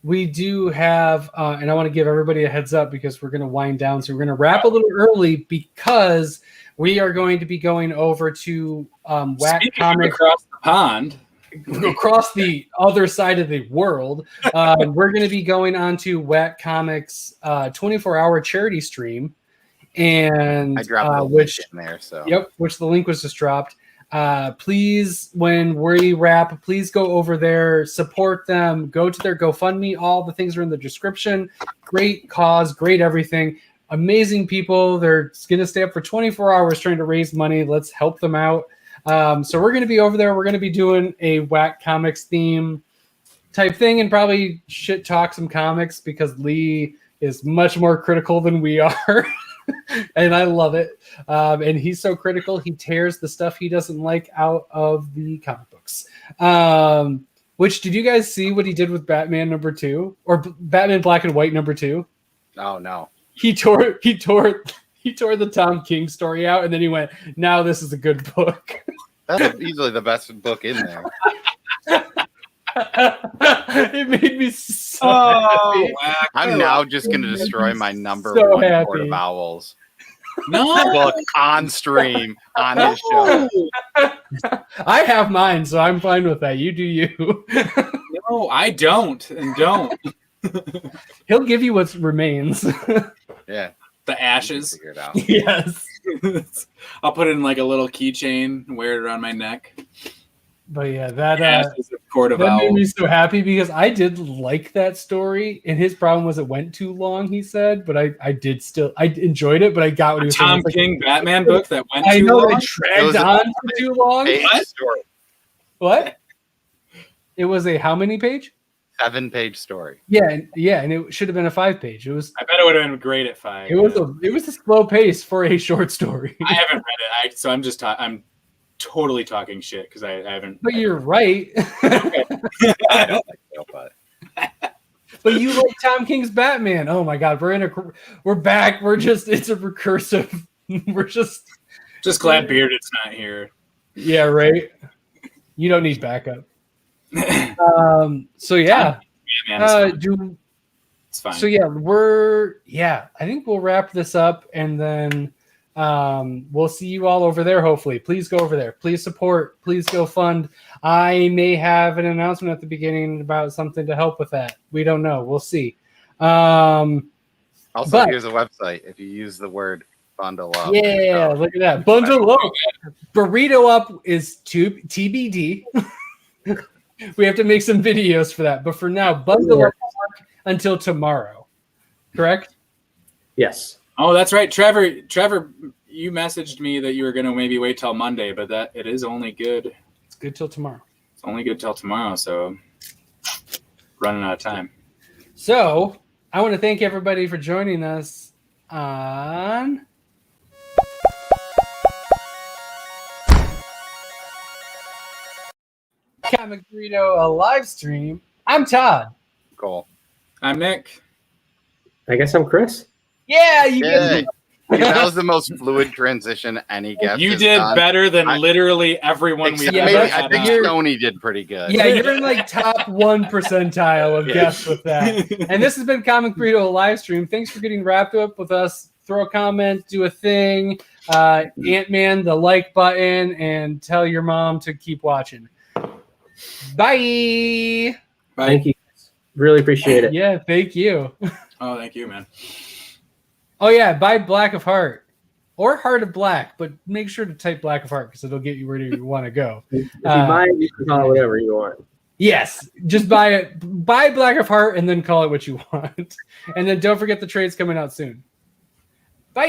we do have, and I want to give everybody a heads up because we're going to wind down, so we're going to wrap a little early because we are going to be going over to Whack Speaking of Comics across the pond, across the other side of the world. We're going to be going on to Whack Comics 24-hour charity stream, and I dropped the which link in there, so which the link was just dropped. Please, when we wrap, please go over there, support them, go to their GoFundMe. All the things are in the description. Great cause, great everything. Amazing people. They're going to stay up for 24 hours trying to raise money. Let's help them out. So we're going to be over there. We're going to be doing a Whack Comics theme type thing and probably shit talk some comics because Lee is much more critical than we are. And I love it. And he's so critical, he tears the stuff he doesn't like out of the comic books. Which, did you guys see what he did with Batman #2 or Batman Black and White #2? oh no. He tore the Tom King story out, and then he went, "Now this is a good book." That's easily the best book in there. It made me so happy. Whack. I'm now just going to destroy my number So one happy. Court of Owls No, book on stream on his show. I have mine, so I'm fine with that. You do you. no, I don't, and don't. He'll give you what remains. Yeah, The ashes. figure it out. Yes. I'll put it in like a little keychain and wear it around my neck. But yeah, that Ashes of Court of that made me Owls. so happy because I did like that story, and his problem was it went too long. He said, but I enjoyed it, but I got what he was saying. Tom It's like, King Batman book that went I too know long. they It dragged was a on for too long. Page What? story. What? It was a how many page? 7-page story. Yeah, and it should have been a 5-page. It was I bet it would have been great at 5. it was a slow pace for a short story. I haven't read it, so I'm just I'm totally talking shit because I haven't. But you're right. I don't think so, but But you like Tom King's Batman. Oh my God, we're back. It's a recursive. We're just Just glad Bearded's not here. yeah, right. You don't need backup. So yeah, Man, it's fine. It's fine. So yeah, I think we'll wrap this up and then we'll see you all over there. Hopefully, please go over there. Please support. Please go fund. I may have an announcement at the beginning about something to help with that. We don't know. We'll see. also But- here's a website. If you use the word Bundle up. Yeah, look at that. Bundle up. Burrito up is TBD. We have to make some videos for that. But for now, bundle up until tomorrow. Correct? Yes. Oh, that's right. Trevor, you messaged me that you were going to maybe wait till Monday, but that it is only good. It's good till tomorrow. It's only good till tomorrow, so running out of time. So I want to thank everybody for joining us on Comic Burrito, a live stream. I'm Todd. Cool. I'm Nick. I guess I'm Chris. Yeah, you Yay. get That was the most fluid transition any guest You has did done. better than literally everyone we Except Yeah, had. maybe, but I think you're- Sony did pretty good. Yeah, you're in like top 1 percentile of Yeah. guests with that. And this has been Comic Burrito, a live stream. Thanks for getting wrapped up with us. Throw a comment, do a thing, Ant-Man, the like button, and tell your mom to keep watching. Bye. Thank you. Really appreciate it. Yeah, thank you. Oh, thank you, man. Oh yeah, buy Black of Heart or Heart of Black, but make sure to type Black of Heart because it'll get you where you want to go. If you buy it, you can call it whatever you want. Yes, just buy it. Buy Black of Heart and then call it what you want. And then don't forget the trade's coming out soon.